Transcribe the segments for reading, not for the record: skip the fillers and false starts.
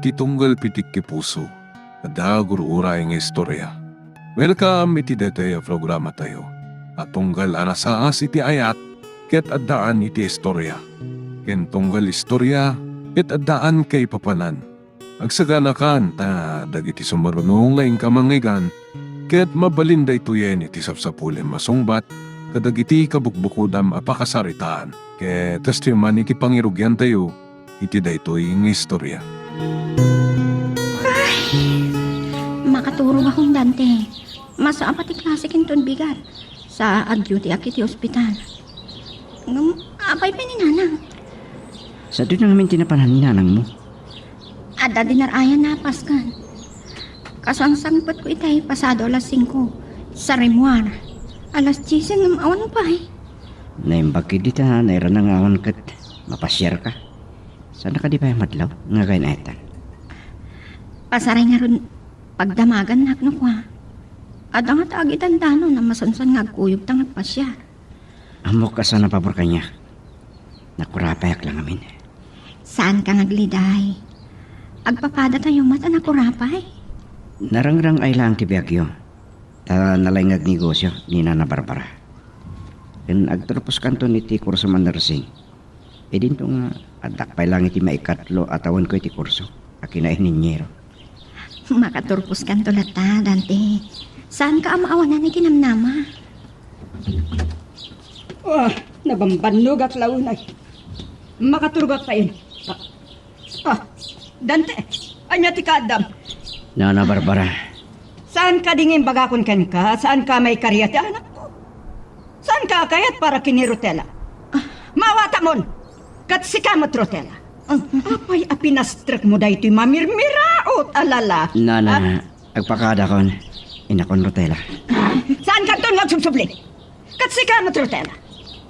iti tunggal pitik ki puso. Ada gurura nga istorya. Welcome iti dete programa tayo. At tunggal anasaas iti ayat, ket addaan iti istorya. Ken tunggal istorya, ket addaan kay papanan. Agsaganakan ta dagiti sumarunong laing kamangigan, ket mabalinda ituyen iti sapsapulen masungbat, kadagiti kabukbukudam apakasaritaan. Ket testiman iti pangirugyan tayo, iti daytoy nga istorya. Makaturong akong Dante. Masa pati klase kinton bigat. Sa ag-duty ak iti ospital. Apay pa ni nanang. Sa doon na namin tinapanan ni nanang mo. Ada dinarayan na paskan. Kasangsangpot ko itay pasado alas 5. Sa Remuar. Alas 10 ng awan pa eh. Naimbag kita, naira na nga awan kat mapasyar ka. Sana ka di pa yung madlaw? Nga kayo na etan. Pasaray nga ron pagdamagan na ko ha. Ada nga taagitan dano na masansan nga kuyog tang nagpasyar. Amok ka sana pabor kanya. Nakurapayak lang amin. Saan ka nagliday? Agpapada tayo mata nakurapay. Narangrang ay lang ti Biagyo. Ta nalaingag negosyo ni Nana Barbara. Ken agtropos kanto ni ti kurso man nursing. E dinto nga adak pa lang iti maikatlo atawan ko iti kurso. Akina ininyero. Makaturpos kan tulad ta, Dante. Saan ka amaawanan ni kinamnama? Oh, nabambannog at launay. Makaturgot pa yun. Dante, anya ti kaadam. Nana Barbara. Saan ka dingin bagakon ken ka? Saan ka may karya ti anak ko? Saan ka kayat para kinirotela? Mawata mon! Kat sikamot rotela. Apay apinastrak mo da ito'y mamirmiraot alala. Nana, agpakada kon. Inakon Rotela. Saan ka doon magsubsubli? Kat sikamot rotela.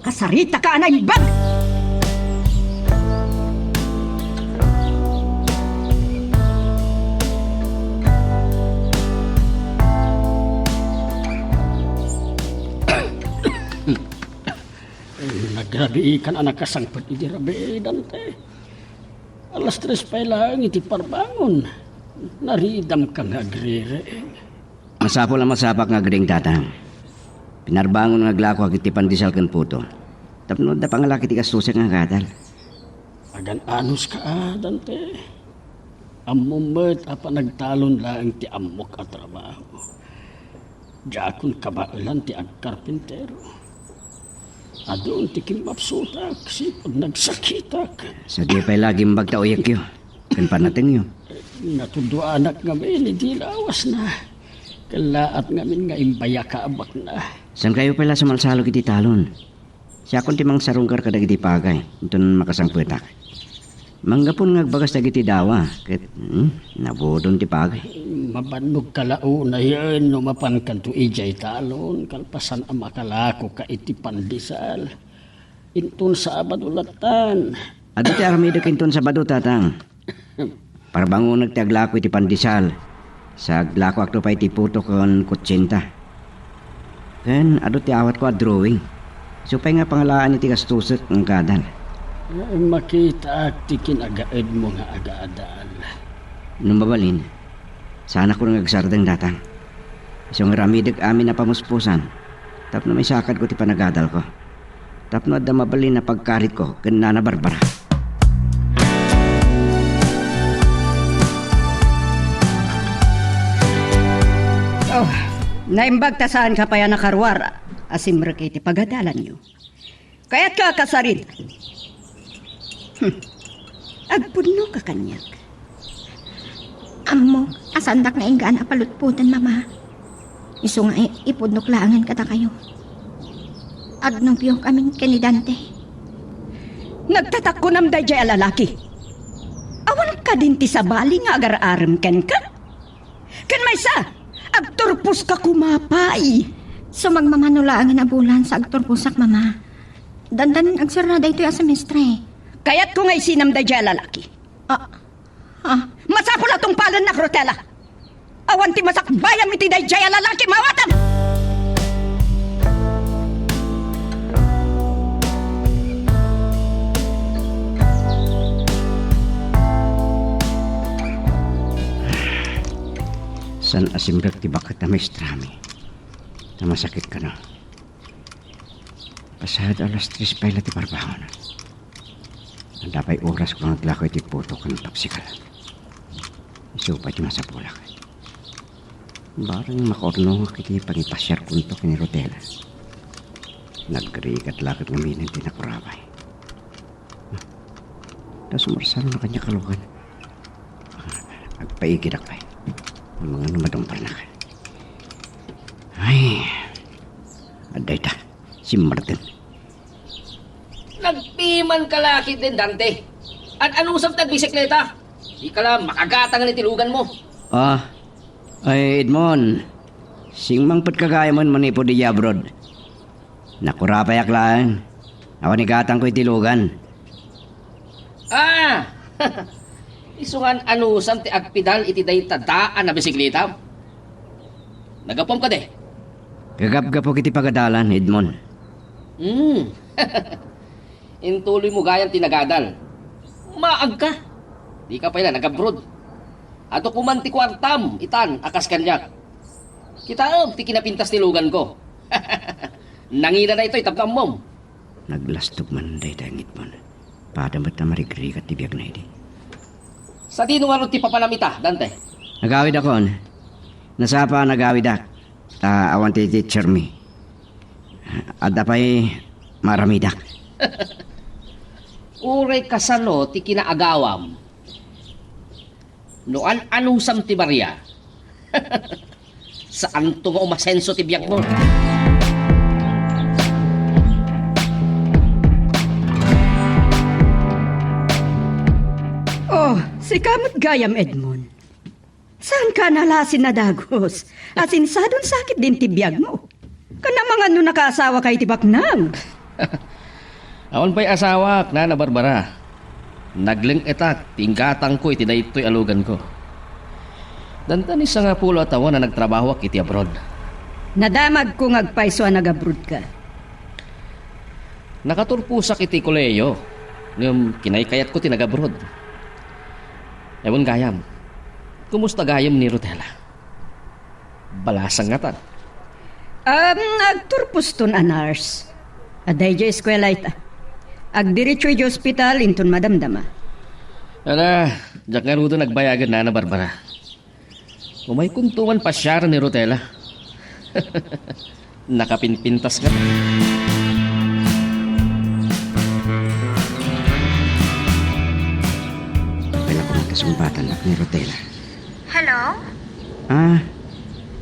Kasarita ka na bag! Nagrabi ikan anak kasangpot iti rabi Dante. Alas 3 pa lang iti parbangon. Naridam ka nga agrire. Masapo lang masapak nga gring tatang. Pinarbangon nga glako ag iti pandisal ken puto. Tapno da pangalaki ti kasusek nga kadal. Agan anos ka Dante. Amumet apa nagtalon lang ti amok at trabaho. Jakon kabailan ti agkarpintero. Adoon ti kimapsutak sipag nagsakitak. Sa di pa'y laging bagtaoyak yun. Kan panating yun. Natundo anak ngamin, hindi lawas na. Kalaat ngamin nga imbaya kaabak na. San kayo pala sa malsalog iti talon? Siya kon timang sarungkar kadag iti pagay. Ito makasangputak. Manggapon nga agbagas dagiti dawa. Ket nabudon ti pagay. Mabanog kalao na yan, numapan kanto ijay talon, kalpasan ang makalako ka iti pandisal. Intun sa abadulatan. Ado ti aramida kinton sa bado tatang. Para bangon nagtaglako iti pandisal. Sa aglako akto pa iti puto kon kutsinta. Ken ado ti awat ko a drawing. Supay nga pangalaan iti kastusot ng kadal. Makita at tikin agaed mo nga agaadaan. Nung mabalin, sana ko nang agsardang datang. Isang ramidag amin na pamuspusan. Tapno may sakad ko ti panagadal ko. Tapno adda mabalin na pagkarit ko ken Nana Barbara. Oh, naimbag ta saan ka pa yan nakarwar. Asimra kay ti pagadalan nyo. Kaya't ka kasarin. Agpuno ka kanyak. Amo, asandak na inggaan apalutputan, mama. Iso nga ipudnuklangan kata kayo. Agnong piyong kaming kanidante. Nagtatak ko nam dayjay alalaki. Awan ka din ti sabali nga agar-aram ken ka. Ken may sa, agturpos ka kumapay. So magmamanulaan nga bulan sa agturpusak, mama. Dandanin agsarada ito yung semestre. Kaya't ko nga isinam dayjay alalaki. Masapula tong palan na Rotela. Awan ti masak bayam iti dayjay alalaki mawatan. San asimbrak ti bakat na maestrami. Na masakit ka no. Pasad alas 3 pa ila ti barbahon. Ang dapay oras ko naglakoy ti puto kan tapsikal. Isupay ti masapulak. Barang makorno nga kiti pangipasyar kunto kini Rotela. Nagrigat lakad ng minin tinakurabay. Na sumarsalo na kanya kalugan. Nagpaigid akpay. Ang mga numadong parnakan. Ay, aday ta, si Martin. Nagpiman ka laki din, Dante. At anong usap nagbisikleta? Di ka lang makagatang ni tilugan mo. Ay Edmond, singmang pat kagaya mo manipo di abroad. Nakurapayak lang. Awan ni gatang ko'y tilugan. Isungan anusam ti agpidal iti day tadaan na bisikleta. Nagapom ka de. Gagap-gapo kiti pagadalan, Edmond. Intuloy mo gayang tinagadal. Maag ka. Di ka pa ila nag-abroad. Ato kumanti kwartam, itan, akas kanyak. Kitaog, ti kinapintas tilugan ko. Nangina na ito'y tabkam mom. Naglastog man day tayong Edmond. Padamat na marigrigat ti biyag na hindi. Sa di nung ti papanamita, Dante. Nagawid ako. Nasapa nagawid ak. Awan ti teacher mi. Adda pa'y maramidak. Uray kasano ti kinaagawam. Noan anusam ti Maria. Saan to nga umasenso ti biyak mo? Oh, si kamot gayam Edmond. Saan ka nalasin na dagos? Asinsadon sakit din tibiyag mo. Kana mga no nakaasawa kay tibaknang. Awan pa'y asawa, na Barbara. Nagling etak, tingkatang ko iti daytoy alugan ko. Dantan isa nga pulo atawan na nagtrabaho ak iti abroad. Nadamag ko ngagpaiso nagabrod ka. Nakaturpusak iti koleyo. Ngam kinaykayat ko tinagabroad. Ewan gayam. Kumusta gayam ni Rotela? Balasang nga tan. Agturpos ton anars. Aday jo eskwela ita. Agdiretso jo hospital inton madamdama. Ala, jak nga rudo nagbayagan na Barbara. Umay kuntungan pa siya ni Rotela. Nakapinpintas ka. Kaya ko magkasumbatan na ni Rotela. Hello?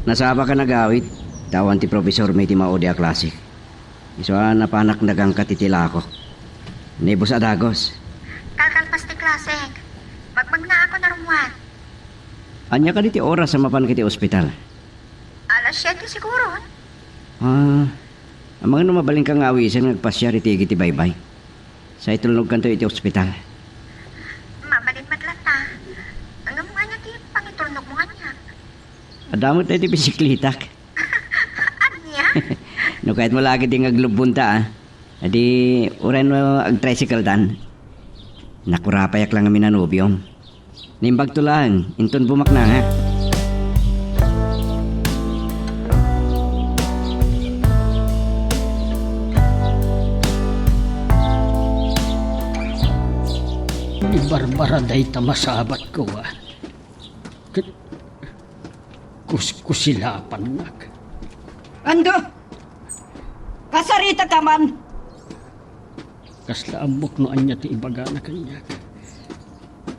Nasaba ka nagawid. Tawan ti profesor may ti maode a klasik. Isuan na panak nagang katitila ko. Nebos adagos. Kakalpas ti klase. Magmag na ako na rumuan. Anya ka diti oras sa mapan kiti ospital. Alas 7 siguro. Ang mga numabaling kang awisan nagpasya riti iti baybay. Sa itulog kanto iti ospital. Mabalin matlata. Hanggang mga niya ti pangitulnog mo nga niya. Adamot na iti bisiklitak. Anya? No kahit mo lagi di ngaglubunta Adi uren mo ag tricycle dan. Nakurapayak lang kami na nobyong. Nimbag to lang, inton bumak na ha. Ni Barbara day tamasabat ko Kusilapan nak. Ando? Kasarita ka man. Kasla ambok no anya ti ibaga na kanya.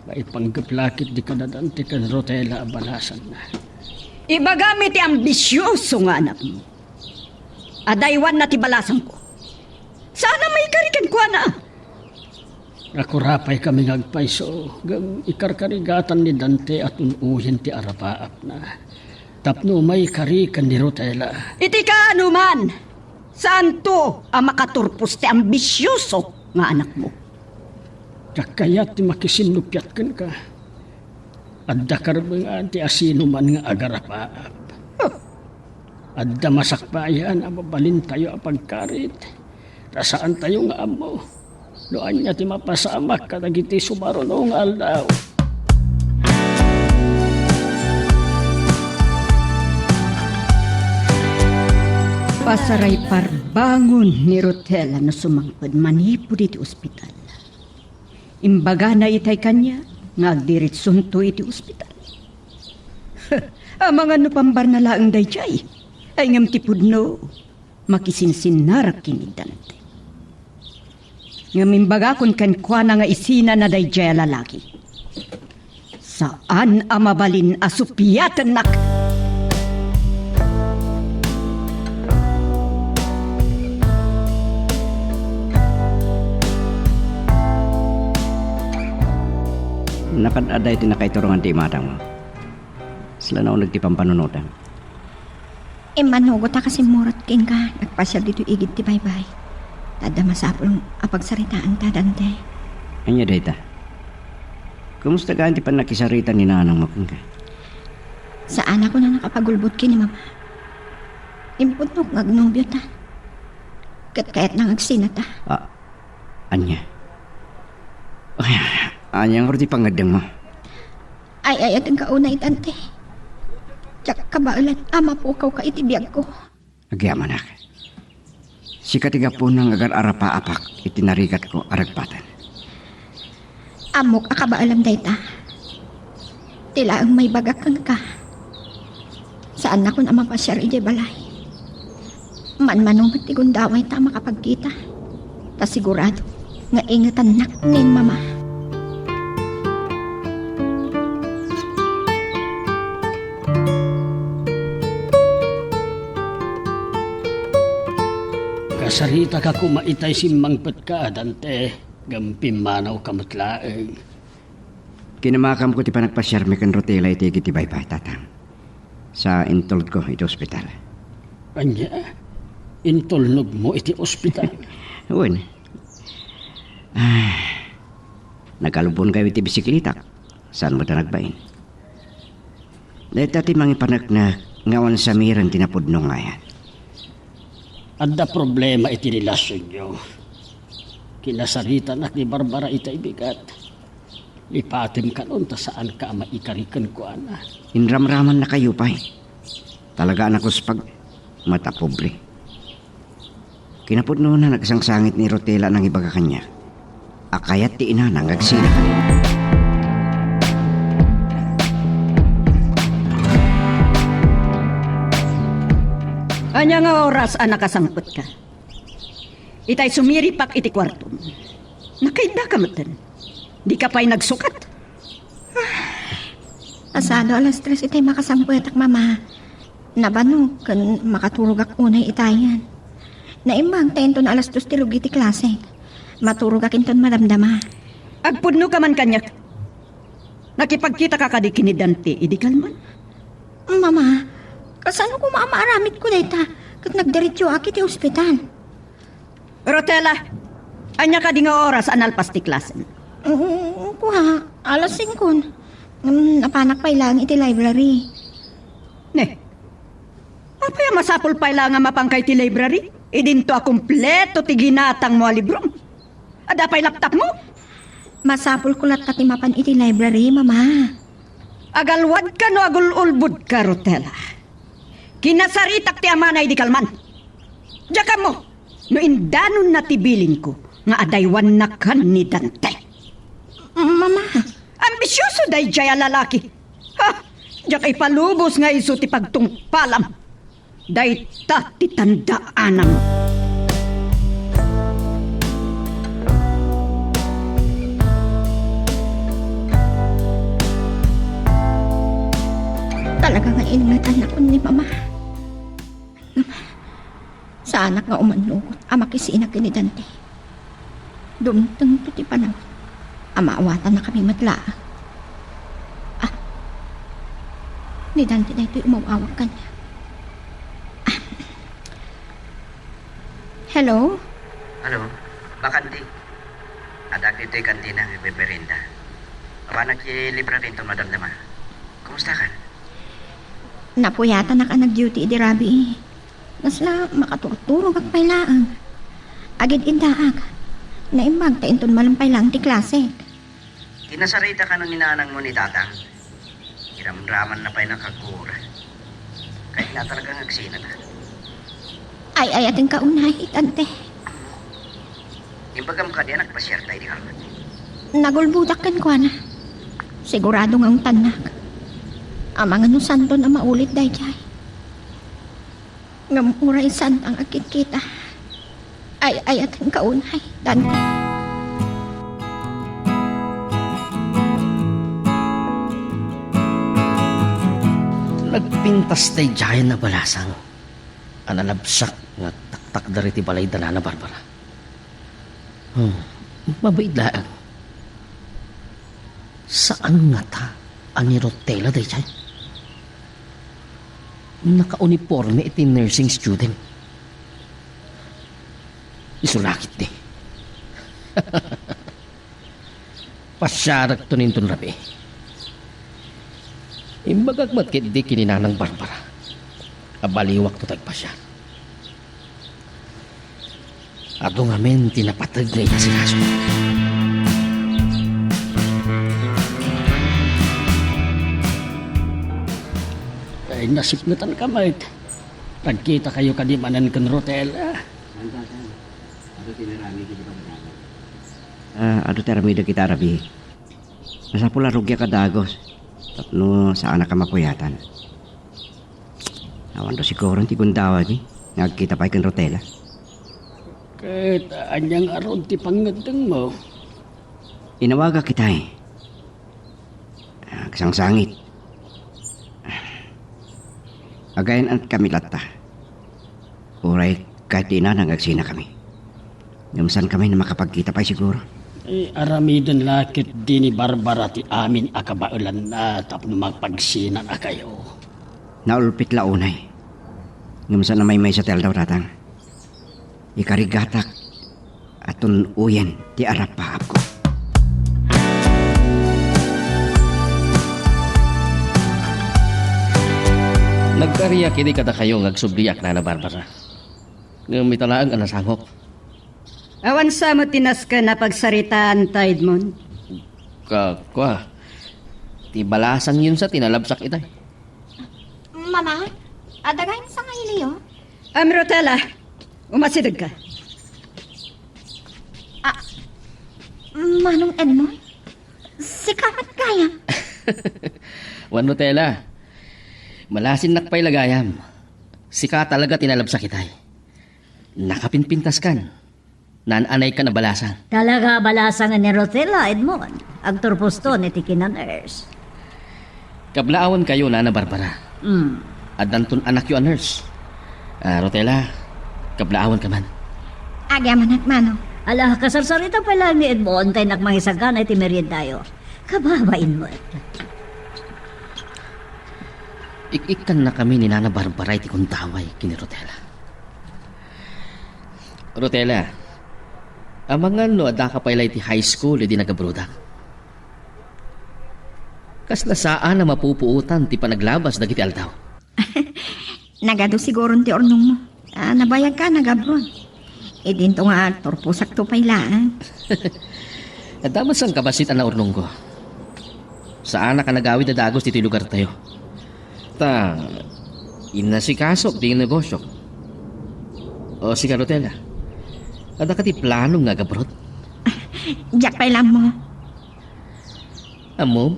Maipanggap-lakit di kadadante kan Rotela abalasan na. Ibagamit ti ambisyoso nga anak mo. Adaywan na ti balasan ko. Sana may karikan ko na. Ako rapay kami ngagpaiso. Ikarkarigatan ni Dante at unuhin ti arapaap na. Tapno may karikan ni Rotela. Iti ka ano man. Saan to ang makaturpos ti ambisyoso nga anak mo? Kakayat ti makisinupyat kan ka. Adda karbang ti asino man nga agarapaap. Adda masakbayan ababalin tayo apagkarit. Rasaan tayo nga amo. Doan niya ti mapasamak kadagiti sumarunong aldaw. Pasaray parbangon ni Rotela na sumangpad manipo diti ospital. Imbaga na itay kanya, ngagdiritsunto iti ospital. Ang mga nupambar na laang dayjay, ay ngam tipudno, makisinsinnarak kini Dante. Ngam imbaga kun kankwana nga isina na dayjay lalaki. Saan amabalin asupiyatan nak? Nakadaday iti nakaiturungan ti imatang mo. Sila na nagtipang panunutan. Manugot ta kasi murot king ka. Nagpasyal dito igid ti baybay. Tada masapulong apagsaritaan ta, Dante. Anya day ta? Kumusta ka ti panakisarita ni nanang mo ka? Saan ako na nakapagulbot kini mama? Imputok ngagnobyo ta. Kayat nang agsina ta. Anya? Anya nga ti pangadang mo. Ay at ang kauna itante. Tsak kabailan ama po ka itibiyag ko. Agyaman ak. Si katiga po nang agar arapa apak itinarigat ko aragpatan. Amok akabaalam dayta. Tila ang may bagak kang ka. Saan ako na mapasyar ije balay. Manmanong tigundaway ta makapagkita. Ta sigurado nga ingatan nak nin mama. Kasarita ka kumaitay simmangpet ka, Dante. Gampim manaw kamutlaeng. Kinamakam ko ti panagpasyar mi kan Rotela iti iti baybay tatang. Sa intulod ko iti ospital. Anya, intulnog mo iti ospital. Uwan. Nagalubon kayo iti bisiklita. Saan mo ta nagbain? Dahil tati mga panak na ngawan sa miran tinapudno nga yan. Adda problema iti relasyon nyo. Kinasarita na ni Barbara itay bigat. Lipatim ka nun ta saan ka maikarikan ko ana. Inramraman na kayo pa eh. Talaga anak ko sa pag mata pobre. Kinapudno na nagsangsangit ni Rotela ng ibaga kanya. Akayat ti ina nang agsina ka rin. Anya nga oras anak kasangpot ka. Itay sumiripak iti kwarto. Nakainda ka matan. Di ka pa'y nagsukat. Asado alas 3 itay makasampuetak mama. Nabano kan makaturog ak unay itayan. Naimbang tayo na alas 2 tilog iti klase. Maturog akin ton madamdama. Agpudno ka man kanyak. Nakipagkita ka kadi kinidante, idikal man. Mama, kasano ko maamaaramit ko dayta kat nagdiretso aki ti ospital. Rotela, anya ka di nga oras analpas ti klasen. Kuha, alas 5. Napanak pa ilang iti library. Ne, apay masapol pa ilang nga mapangkay ti library? Idinto a kumpleto ti ginatang mo a librong. Adapay laptop mo? Masapol ko lat ti mapan iti library, mama. Agalwad ka no agululbud ka, Rotela. Kinasaritak ti amanay di kalman. Diyaka mo, no indanon na tibilin ko, nga adaywan na kan ni Dante. Mama. Ambisyoso day jaya lalaki. Ha, diyaka ipalubos nga iso ti pagtungpalam. Day ta ti tandaanan. Talaga nga ingatan ako ni mama. Sa anak nga umanlugot, amakisina kini Dante. Dumteng to ti panahon. Amaawatan na kami madla. Ni Dante na ito'y umawawag kanya. Hello? Halo, bakante. Adak dito'y kantina ng beberenda. Awanak yung libra rin ito, Madam Dama. Kumusta ka? Napuyata na ka nag-duty, di Rabi. Nasla makaturturog ak pailaan. Agid indaag. Naimbag ta inton malampay lang ti klase. Kinasarita ka nung ninanang mo ni Tatang. Hiram-raman na pa'y nakagura. Kahit na talagang agsina na. Ay ating kaunay, tante. Imbagam ka di anak pasyar tayo di ka. Nagulbudak kan ko na. Sigurado nga ang tanak. Amang ano santo na maulit dahi jay. Ngamuray santang akit kita. Ay ating kaunay, tante. Nagpintas tay jayan na balasang. Analabsak nga taktak dari ti balay dana na Barbara. Mabait laang. Saan nga ta ani Rotela day jay? Naka-uniforme iti nursing student. Isulakit di. Pasyarak to ninton rabi. Imbagagmat kit di kininanang Barbara. Abaliwak to tagpasya. Ato nga men tinapatag na iya si Kaso. Ay nasipnutan ka, mate. Pagkita kayo kadimanan kan Rotela. Ado termido kita rabi. Nasa pula rugya ka dagos. Tapno sa anak ka mapuyatan. Awan do siguro ti kundawa di. Nagkita pa ikan Rotela. Kahit anyang aron ti pangadang mo. Inawaga kita eh. Kasangsangit. Agayan at kami lata. Uray kahit di na nangagsina kami. Ngamusan kami na makapagkita pa siguro. Aramidon lakit di ni Barbara ti amin akabaulan na tapno magpagsina na kayo. Naulpit launay. Ngamusan na may sa tel daw tatang. Ikarigatak atun uyen ti arap paap ko. Nagkariya kini kada kayo ngagsubliak na Barbara. Ngamitalaang anasangop. Awan sa mo tinas ka na pagsaritaan ta, Edmond. Kwa. Ti balasang yun sa tinalabsak itay. Mama, adagay sa ngailiyo. Rotela, umasidag ka. Manong Edmond, si kamat kaya. Wan Nutella. Malasin nakpay lagayam. Sika talaga tinalabsak itay. Nakapinpintas kan. Nananay ka na balasan. Talaga balasan nga ni Rotela, Edmond. Agturpos to ni Tikinaners. Kablaawan kayo na Barbara. At nantun anak yu a nurse. Rotela, kablaawan ka man. Agyaman at manong. Ala, kasarsarita pa lang ni Edmond tayo nagmangisagan ay timeriendayo. Kababain mo. Ikan na kami ni Nana Barbara iti kuntaway kini Rotela. Rotela, amangan no adda ka pala iti high school iti nagabrudak. Kasla saan na mapupuutan ti panaglabas dagiti aldaw. Nagado siguro ti ornong mo. Nabayag ka, nagabron. Dinto nga, torpusak to pailaan. At damas ang kabasit na urnong ko. Saan na ka nagawid na dagos dito lugar tayo? Inasikasok di negosyo. O si Rotela, ada ka ti planong nga gabrot? Diyak pailan mo. Amo,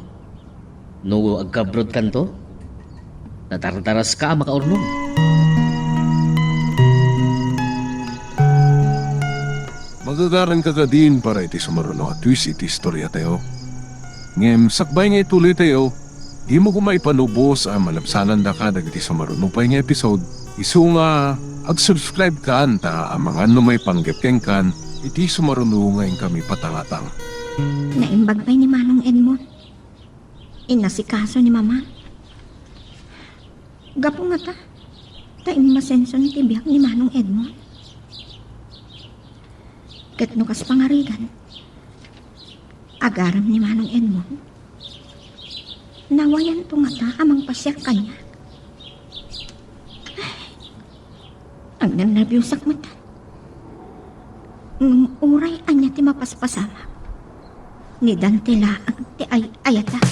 no agabrod kanto, natartaras ka makaurnong. Magagaran ka din para iti sumaruno at twist iti istorya tayo. Ngem sakbay nga ituloy tayo, di mo kumaipanubos ang malabsanan da ka dagiti sumaruno pa nga episode. Isu nga, ag-subscribe ka anta ang mga may panggapkeng kan, iti sumaruno ngayon kami patangatang. Naimbag pa'y ni Manong Edmond. Inasikaso ni Mama. Gapo nga ta. Taim masenson tibiyak ni Manong Edmond. Ket no kas pangarigan. Agaram ni Manong Edmond. Nawayan to nga ta amang pasyak kanya. Ang nannerbyusak mata. Ng uray anya ti mapaspasama. Ni Dantela ang ti ay ayatak.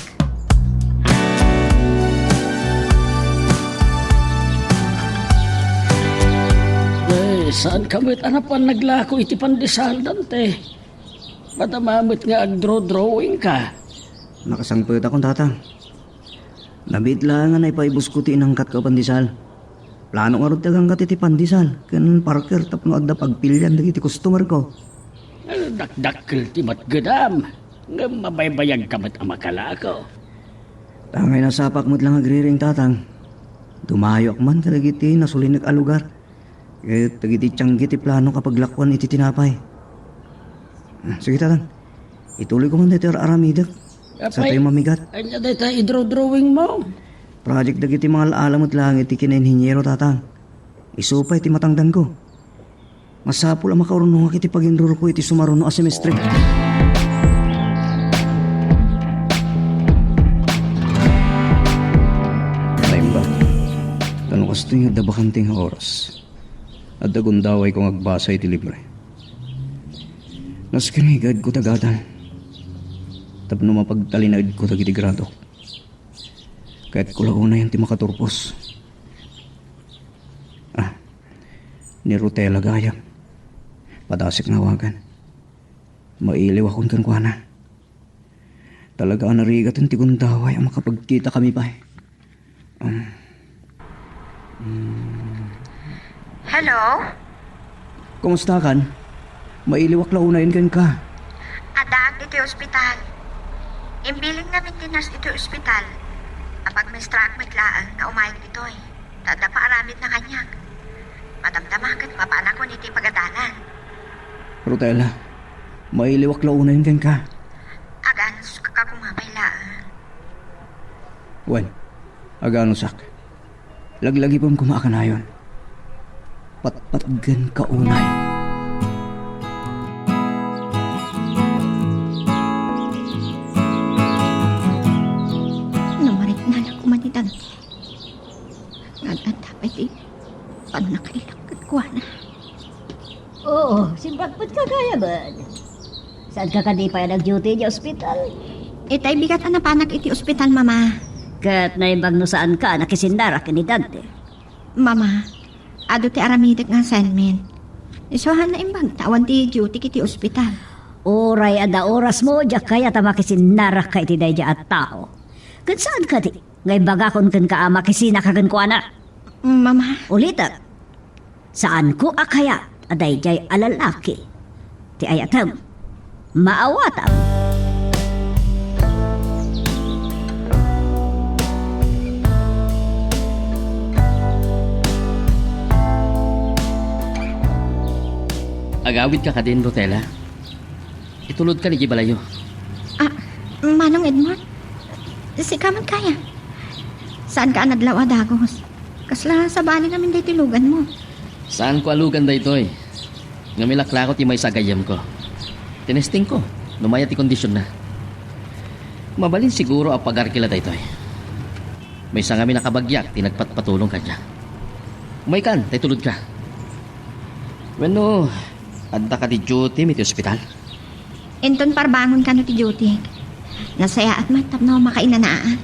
saan kamit anapan naglako iti pandesal, Dante? Matamamit nga agdraw-drawing ka. Nakasangpuyot akong tatang. Nabitla nga na ipaibus ko ti inangkat ka pandesal. Plano nga rin tagang kat iti pandesal. Kan Parker tapno adda pagpilyan dagiti customer ko. Dakdakkel ti matgadam. Nga mabaybayag kamat ang makalako. Tangay na sapak mo't lang agriring tatang. Dumayo ak man kadagiti nasulinig a lugar. Kaya tagiti tiyanggi ti plano kapag lakwan iti tinapay. Sige tatang, ituloy ko man dito aramidak. Sa tayo mamigat. Ay na dito i-draw-drawing mo. Project dagiti mga alamot lang iti kinainhinyero tatang. Isupay ti matangdan ko. Masapul ang makarunong iti pag-enroll ko iti sumaruno a semestre. Taimba, tanong kasto yung dabakanting oras. At dagundaway kong agbasa iti libre. Nas kinigad ko tagadan. Tapno mapagtalinagid ko tagiti grado. Kahit kulaw na yan ti makaturpos. Ni Rutela gayam. Padasik nawagan. Mailiw akong kankwana. Talaga narigat ang tigundaway ang makapagkita kami pa. Hello? Kumusta kan? Mailiwak launayin kan ka. Adaag iti ospital. Imbiling namin dinas iti ospital. Apag may struck may tlaan na umayag ditoy. Tada pa aramid na kanyang. Madamdamagan mapana ko niti pagadalan. Rutela, mailiwak launayin kan ka. Aganos kakakumapaylaan. Wen, aganusak. Laglagi pong kumakanayon. Patpatgan ka unay. Namarit na lang kumanitan. Ngagan dapat di. Paano nakailagkat ko na? Oo, simpagpad ka kaya ba? Saan ka kadipay nag-duty di ospital? Itay bigat ang napanak iti ospital, mama. Kat naibag no saan ka nakisindara kini Dante. Mama, ado ti aramidak nga assignment. Isuhan na imbag tawan ti duty kiti ospital. Oray ada oras mo, diyak kaya ta makisindara ka iti dayja at tao. Kat saan ka di? Ngay bagakon kan ka makisina ka kan ko anak. Mama, Ulitat, saan ko akaya aday jay alalaki? Ti ayatam, maawatam. Agawid ka din, Rutela. Itulod ka ni Gibalayo. Manong Edmond, si kaman kaya. Saan ka anadlaw adagos? Kasla sa bali namin day tilugan mo. Saan ko alugan da ito eh? Ngamilakla ko ti may sagayam ko. Tinesting ko, numaya ti kondisyon na. Mabalin siguro ang pagarkila da ito eh. May sa ngamin nakabagyak, tinagpatpatulong ka niya. May kan, tay tulod ka. Bueno, adda ka di duty, may ti ospital. Inton parbangon ka no ti duty. Nasaya at matap na makainanaan.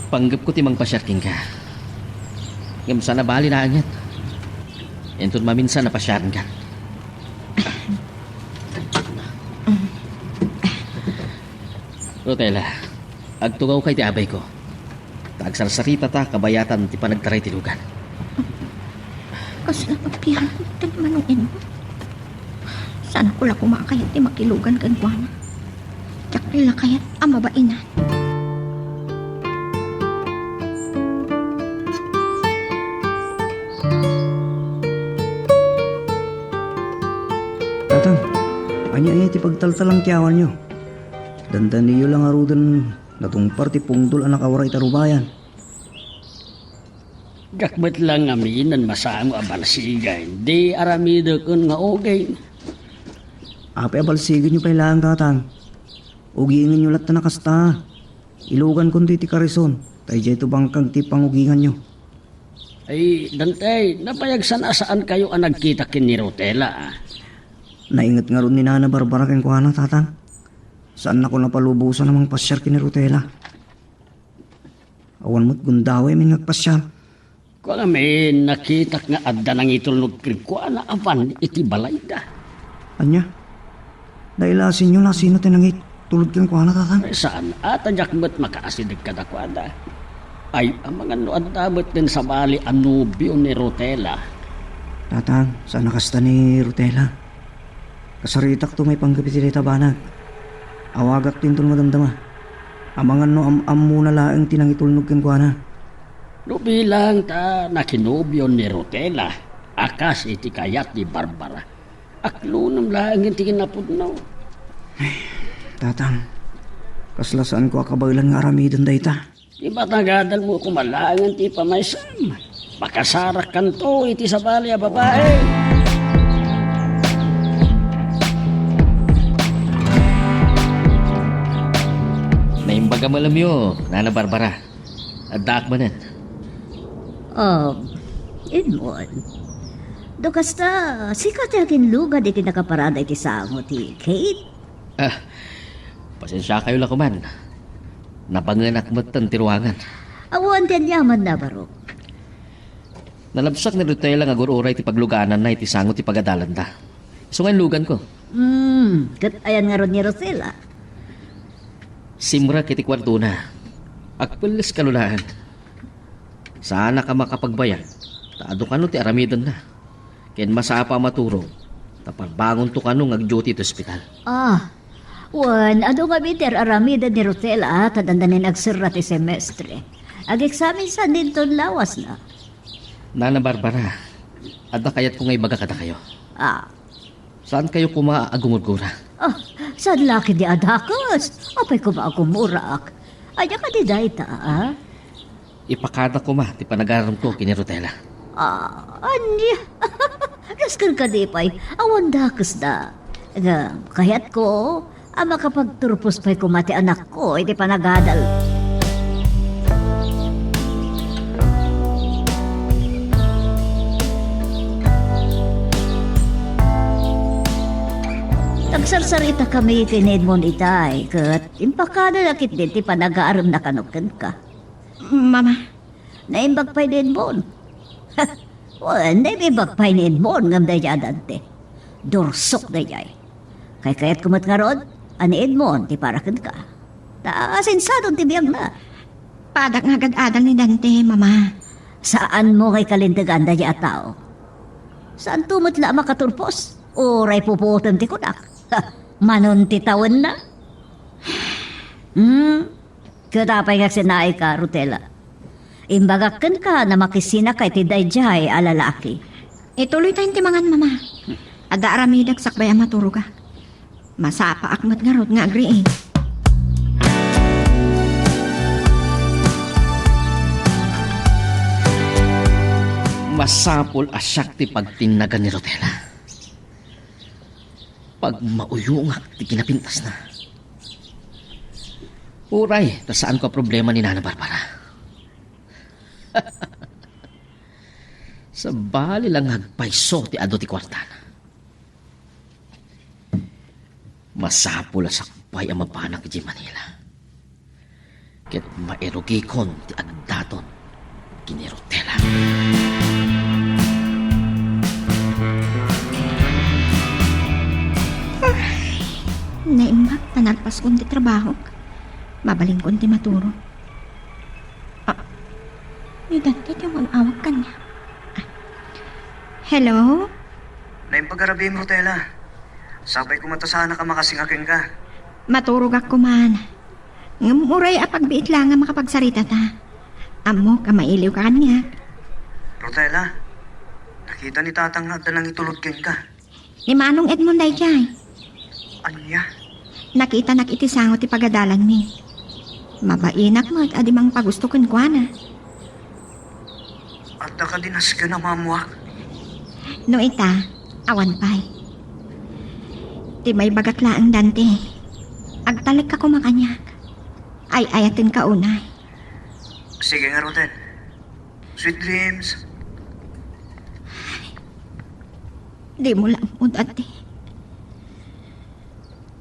Panggap ko ti mangpasyarking ka. Ngam sana bali na agad. Enton maminsan na pasyaran ka. Rutela, agtugaw kay ti abay ko. Tagsarsarita ta kabayatan ti panagtaray ti lugan. Kasla pagpihan ito ni Manong Edmond. Sana ko lang kumakayat ti makilugan kan kuwana. Tsak nila kayat ang mabainan. Tatang, anya ti pagtaltalang tiyawan nyo. Dandan niyo lang arudan natungpar ti pungdol anak awray tarubayan. Gakbat lang aminan masamo abalsigay. Di aramido kun nga okay. Ape abalsigin nyo kailangan tatang. Ugiingin nyo lahat na nakasta. Ilugan kundi ti karison. Tay jay to bangkag ti pangugingan nyo. Ay, Dante, napayagsan saan kayo ang nagkita kin ni Rutela. Naingat nga ron ni Nana Barbara kang kuhana tatang. Saan ako napalubusan namang pasyar kini Rutela. Awan mo't gundaway may nagpasyal. Kung may nakita nga adda nang itulog ko na avan iti balay da. Anya? Dailasin nyo na sino tinangit tulad kang kuha na tatang. Saan at ajakmat makaasidig kadakwada. Ay, ang mga nuadabot din sa bali anubyo ni Rotela. Tatang, saan nakasta ni Rutela? Kasaritak to may panggapit sila tabanag. Awagak tintol madamdama. Amangan no am muna laang tinangitulnog kang kuha na. No bilang ta nakinubyo ni Rotela, akas iti kayat ni Barbara. Aklunam lang yung tingin na pudno. Tatang, kaslasaan ko akabailan nga aramidon dayta. Di ba tagadal mo kumalangan ti pamaysam? Makasarak kanto iti sa bali a babae. Naimbaga mo alam yun, Nana Barbara. Adak mo na. Edmond. Do kasta, sikat yakin lugar di kinakaparada iti sango ti Kate. Pasensya kayo lang kuman. Napanganak mo tan tiruangan. Awan din yaman na baro. Nalabsak ni Rutela nga gururay ti pagluganan na iti sango ti pagadalan da. So nga lugan ko. Kat ayan nga ron ni Rosela. Simra kiti kwarto na. Agpulis kalulaan. Sana ka makapagbayan. Taado ka no ti aramidon na. Ken masapa maturong. Tapagbangon to ka no ngag-duty to hospital. Wan, ado nga biter aramida ni Rosela tadandanin agsirra ti semestre. Ag-examin sa dinton lawas na. Nana Barbara, adda kayat ko nga ibaga kada kayo. Saan kayo kumaagumurgura? Saan laki di adakas? Apay ko ba ako murak? Aya ka di dayta, Ipakada ko ma, ti panagaram ko kini Rutela. Anya? Raskan ka di pa'y, awan dakas da. Kayat ko, makapagturpos pa'y kumati anak ko, iti panagadal. Nagsarsarita kami kay Edmond itay, kat impakada lakit din ti panagaaram na kanukan ka. Mama, Naimbag pa'y ni Edmond. Naimbag pa'y ni Edmond ngam daya dante. Dorsok dayay. Kay kayat kumat nga rod, ani Edmond ti parakan ka. Asinsadon ti biyang na. padak nga agad-adal ni Dante, Mama. Saan mo kay kalintagan daya tao? Saan tumutla makaturpos? Oray puputom ti kunak. Manon ti taon na? Katapay nga sinay ka, Rutela. Imbagakan ka na makisina kay ti dayjay a lalaki. Ituloy tayong timangan, Mama. Ada aramidag sakbay ang maturo ka. Masapa akmat nga rod nga agree eh. Masapol asyak ti pagtinagan ni Rotela. Pag mauyungak ti kinapintas na. Uray, saan ko problema ni Nana Barbara? Sa bali lang hagpaiso ti ado ti kwartana. Masapol asakbay ang mapanak di Manila. Ket maerugikon ti agdaton kini Rotela. Naimbag, tanalpas kong ti trabaho. Mabaling kong ti maturo. Ni Dante, yung awag ka niya. Hello? Naimpag-arabi mo, Rotela. Sabay kumatasana ka makasingakin ka. Maturog ako man. Ngamuray apagbiit lang nga makapagsarita ta. Amo ka mailiw ka kanya. Rotela, nakita ni Tatang na nang itulogkin ka. Ni Manong Edmond ay jay. Anya? Nakita nakitisango ti pagadalan mi. Mabainak mo at adimang pagustukan ko na. At nakadinas ka na mamuak. No ita, awan pay. Ti may bagaklaan Dante. Agtalik ka kumakanyak. Ay ayatin ka unay. Sige nga, Rotel. Sweet dreams. Di mo lang mo dati.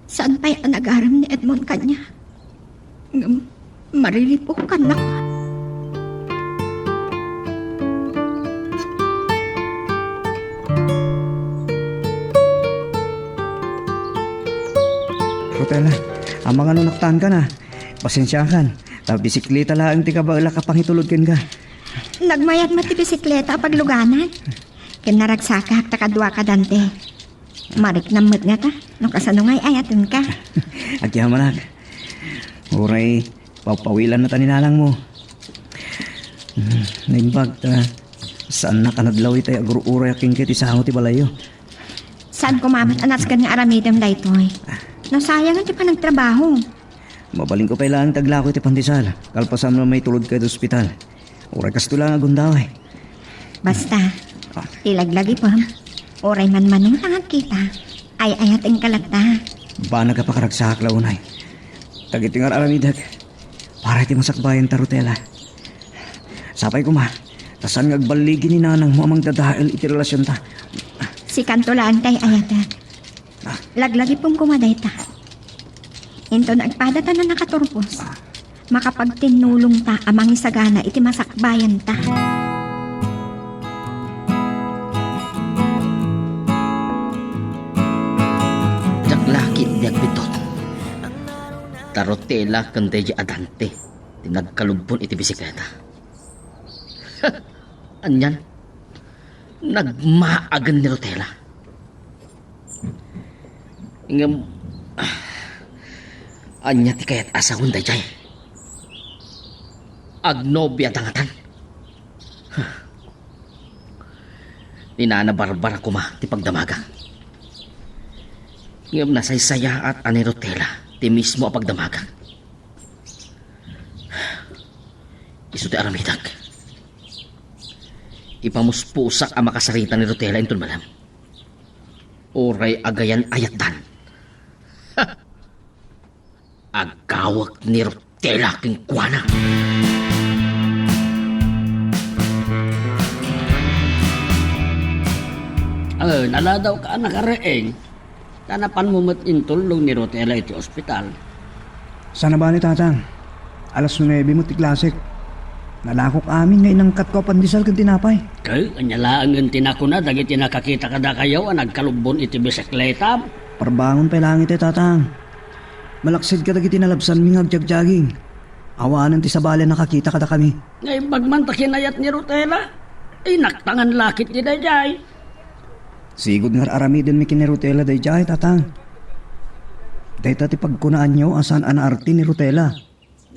Saan pa'y ang nag-aram ni Edmond kanya? Mariripo ka na. Rotela, ang mga nunaktaan ka na. Pasensyakan. Ta bisikleta lang ti ka ba ka pangitulod ken ka. Nagmayat mo ti bisikleta pagluganan. Kinaragsakak takadwa ka dante. Marik namot nga ta. No kasano ngay ayatin ka. Agya manak. Uray, papawilan na taninalang mo. Naimbag ta. Saan na kanadlaw itay aguro-uray aking kiti sa ti balayo. Saan kumamat anas ka nga aramidang daytoy? No sayang ti pa nagtrabaho. Mabaling ko pa ilang taglako iti pandesal. Kalpasan mo may tulod kayo sa ospital. Uray kas tulang agundaw eh. Basta, ilaglagi pa. Oray man manong tangag kita. Ay ayating kalata. Ba nagapakaragsak launay. Tagitingar alamidag. Para iti masakbayan tarutela. Sapay ko ma. Tasan ngagbaligi ni nanang mo amang dadael iti relasyon ta. Si kantulaan kay ayata. Laglagi pong kumaday ta. Into nagpadata na nakaturpos. Makapagtinulong ta amang isagana iti masakbayan ta. Jaklakit diag bitot. Tarotela kandeja adante. Tinagkalubon iti bisikleta. Anyan. Nagmaagan ni Rotela. Ingam... Anya ti kayat asawon da jay. Agnobya tangatan. Ninana barbara kuma ti pagdamaga. Ngam nasaysaya at ani Rotela ti mismo a pagdamaga. Isu ti aramidag. Ipamuspusak ang makasarita ni Rotela inton malam. Oray agayan ayatan. Agawak ni Rotela king kuana. Nala daw ka nakareeng. Tanapan mo mat intulong ni Rotela iti ospital. Sana ba ni tatang? Alas 9 mo ti klasik. Nalakok amin nga inangkat ko pandesal ken tinapay. Kay, anyalaan ng tinakuna, dagiti nakakita kada kayo, nagkalubon iti bisikleta. Parbangon pa langit tatang. Malaksid ka dagiti nalabsan mi ngagjagjaging. Awanan ti sabali nakakita kada kami. Ngay bagman takinayat ni Rotela. Naktangan lakit ni Dayjay. Sigod nga aramidin mi kini Rotela dayjay tatang. Dayta ti pagkunaan nyo asan anaarti ni Rotela.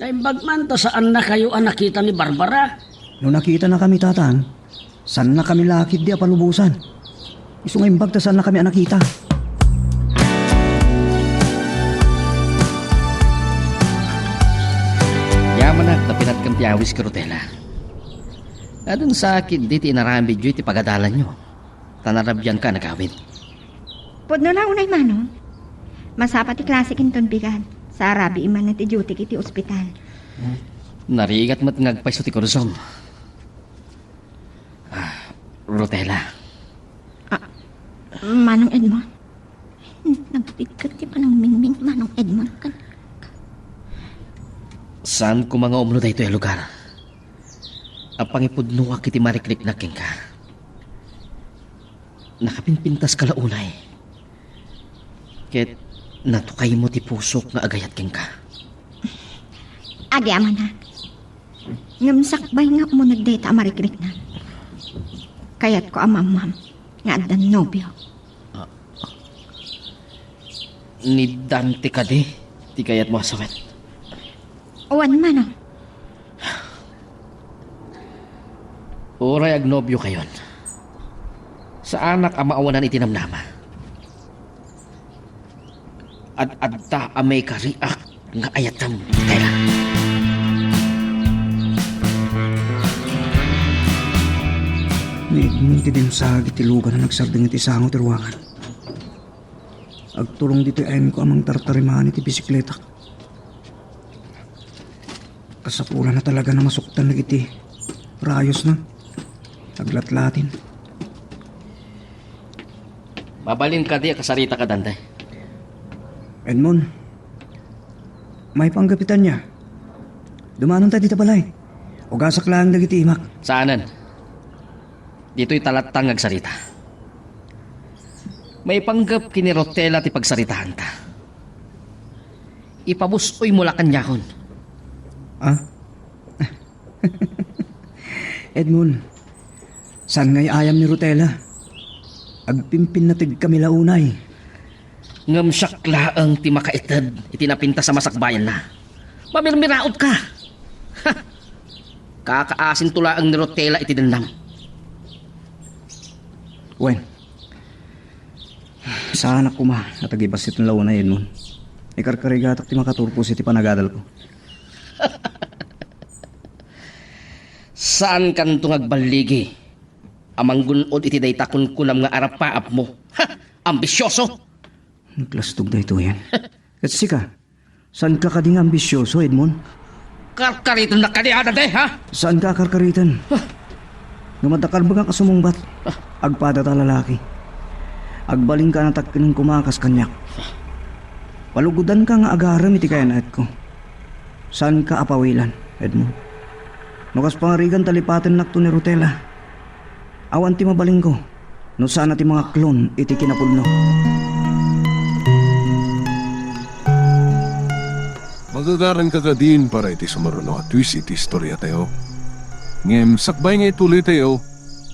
Ngay bagman ta saan na kayo ang nakita ni Barbara. Nung nakita na kami tatang, saan na kami lakid di palubusan. Isu nga imbag ta saan na kami nakita. Yaman na tapinat kang tiyawis ka Rotela. Adun sa akin di ti inarami dyo iti pagadalan nyo. Tanarabyan ka nagawin. Pudno na unay manong. Masapa ti klase kinton bigan. Sa arabi iman na ti duty iti ospital. Narigat mat ngagpaiso ti kursom. Rotela. Manong Edmond. Nagpigkat ti panang mingming Manong Edmond kan. Saan ko mga umlo dahito yung lugar? Ang pangipudnuwa kiti mariklik na king ka. Nakapinpintas ka launay. Ket natukay mo ti pusok nga agayat king ka. Agi ama na. Ngamsakbay nga mo nagdata mariklik na. Kayat ko amam nga adan nobyo. Ni Dante ka di, ti kayat mo asawet. Uwan manong. Oray agnobyo kayon. Sa anak ang maawanan itinamnama. At adta amay kariak nga ayatam tela. Niidmong ti dimsag iti lugar na nagsardeng iti sango ti ruangan. Agturong dito ayam ko amang tartarimahan iti bisikleta. Kasapula na talaga na masuktan na iti. Rayos na. Aglatlatin. Babalin ka di kasarita ka Dante. Edmond, may panggapitan niya. Dumanon tayo dito balay. O gasak lang dagiti imak. Saanan? Dito'y talatang agsarita. May panggap kini Rotela ti pagsaritahan ta. ipabustoy mo la kanyakon. Ah? Edmund, saan ngay ayam ni Rutela? Agpimpin na tig kami launay. Ngam syakla ang ti makaitad itinapinta sa masakbayan na. Mamirmiraot ka. Ha! Kakaasin tula ang nirotela itinandam. Wen, saan ako ma natagibasit ng launay, Edmund? Ikarkarigatak ti makaturpos iti panagadal ko. Saan kan tungagbaligi? Amang gunod iti daytakon kunam nga arapaap mo. Ha! Ambisyoso! Nagklastog na ito yan. At sika, saan ka kading ambisyoso, Edmund? Karkarito na kaniada de, ha? Saan ka karkaritan? Gumadakar ba ka kasumungbat? Agpada ta lalaki. Agbaling ka na takkining kumakas kanyak. Palugudan ka nga agaram iti kayanat ko. Saan ka apawilan, Edmund? Nukas pangarigan talipatan nakto ni Rutela. Awan ti mabaling ko. No sana ti mga klon iti kinapudno. Magagaran ka din para iti sumaruno at twist iti istorya tayo. Ngem sakbay nga ituloy tayo,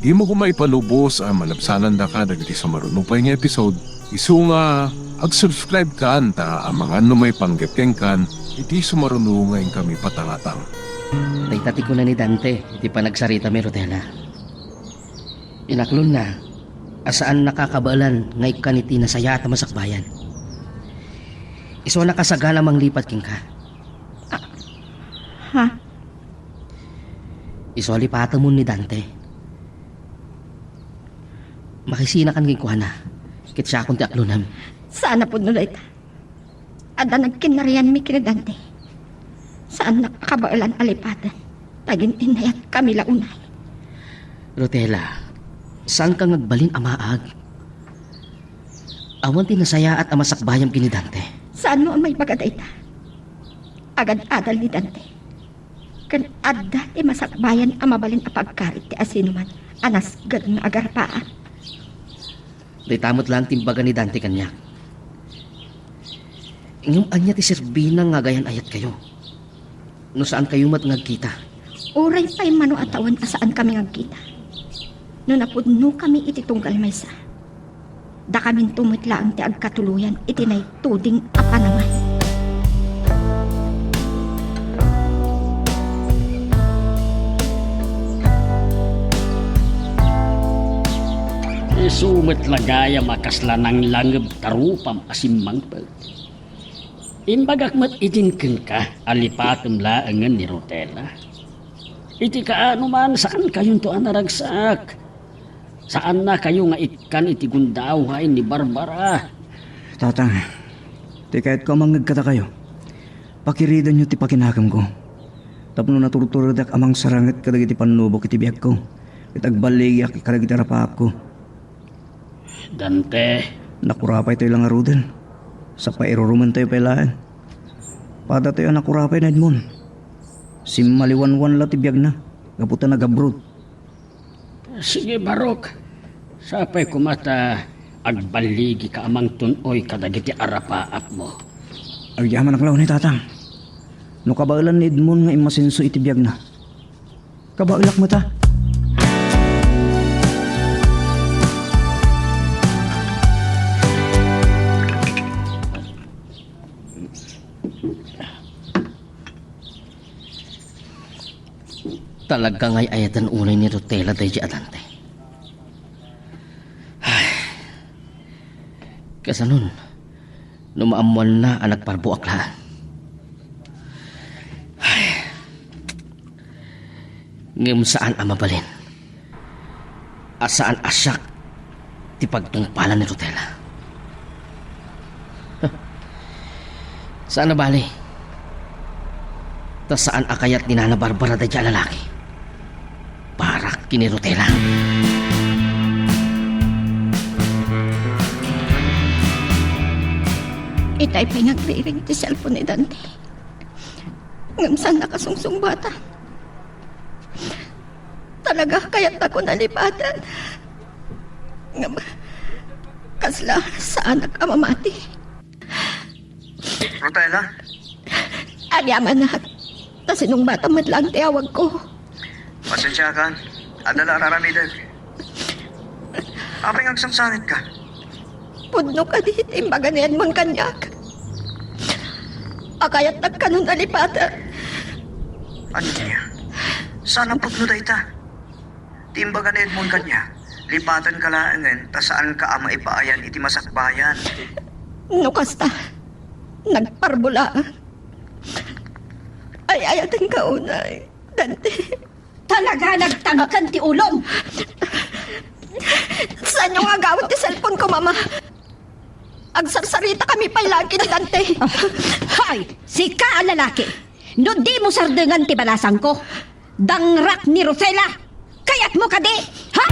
di mo kumaipalubos ang malabsanan da ka dagiti sumaruno pa nga episode. Isu nga ag-subscribe ka anta ang mga may panggapkeng kan iti sumaruno ngayon kami patangatang. Daytati ko na ni Dante, iti panagsarita mi Rutela. Inaklon na, asaan nakakabalan ngay kaniti na saya at masakbayan. Iso nakasagala mang lipat king ka. Ha? Iso lipatan mo ni Dante. Makisina kan king kuhana, kit siya akong ti aklonam. Saan na po nuloy ta? Ada nagkinarian mi kinidante. Saan nakakabailan alipatan? Tagin inayat kami launay. Rutela, saan ka ngagbalin amaag? Awan tinasaya at amasakbayam kini Dante. Saan mo ang may bagaday ta? Agad-adal ni Dante. Kan adda ti masakbayan ang mabalin a pagkarit ti asinuman. Anas gadong agarpaa. Day tamot lang timbaga ni Dante kanyak. Inyong anya ti serbina nga gayan ayat kayo. No saan kayo ngagkita? Uray pa'y mano atawan asaan kami ngagkita. No napudno kami iti tunggal maysa. Da kaming tumutla ang ti agkatuluyan iti nay tuding apanamay. Isumet lagaya makasla ng langab tarupam asimang pag. Imbagak mat itinkin ka, alipatum laangan ni Rutela. Iti kaano man, saan kayong to anaragsak? Saan na kayo nga ikan iti gundawain ni Barbara? Tatang, ti kahit ko mangagkata kayo. Pakiridan nyo ti pakinakam ko. Tapno naturturadak amang sarangat kadag iti panubok iti biyag ko. Itagbaligi ak ikadag iti rapaap ko. Dante, Nakurapay tayo lang arudan. Sa pairuruman tayo pailaan. Pada tayo nakurapay na Edmond. Simaliwanwan la ti biyag na. Gaputan na gabrod. sige Barok. Sapay kumata agbaligi ka amang tunoy kadagiti arapaap mo. Agyaman ang laon ni tatang. No kabailan ni Edmond nga imasenso iti biyag na. Kabailak mo ta. Talaga ngay ayatan unay ni Rutela day di Adante. Ay, kasanon, numaamuan na ang nagparbuaklaan. Ay, ngayong saan ang mabalin? Asaan asyak ti pagtungpalan ni Rutela? Saan na bali? Ta saan akayat ni Nana Barbara day di lalaki? Para kini Rutela. Itay pinagbiring ti cellphone ni Dante. Ngamsan nakasungsong bata. Talaga kaya't ako nalipatan. Ngam, kasla saan nagkamamati. Rutela, Anyaman na. Tas inong bata madlang tiyawag ko. Pasensya ka. Adala raramidag. Apay agsamsanit ka. Pudno ka di timbaga ni Edmond kanyak. Akayat nagkanon alipata. Ano niya? Sana pagno dayta. Timbaga na Edmond kanya. Lipatan ka laangan, ta saan ka ama ipaayan iti masakbayan. No kasta. Nagparbulaan. Ay ayatan ka unay. Dante. Talaga nagtangkan ti ulong. Saan yung agawat ti cellphone ko, mama? Agsarsarita kami pa'y lagi ni Dante. Hay, si ka lalaki. No di mo sardengan ti balasang ko. Dangrak ni Rosela. Kayat mo ka di, ha?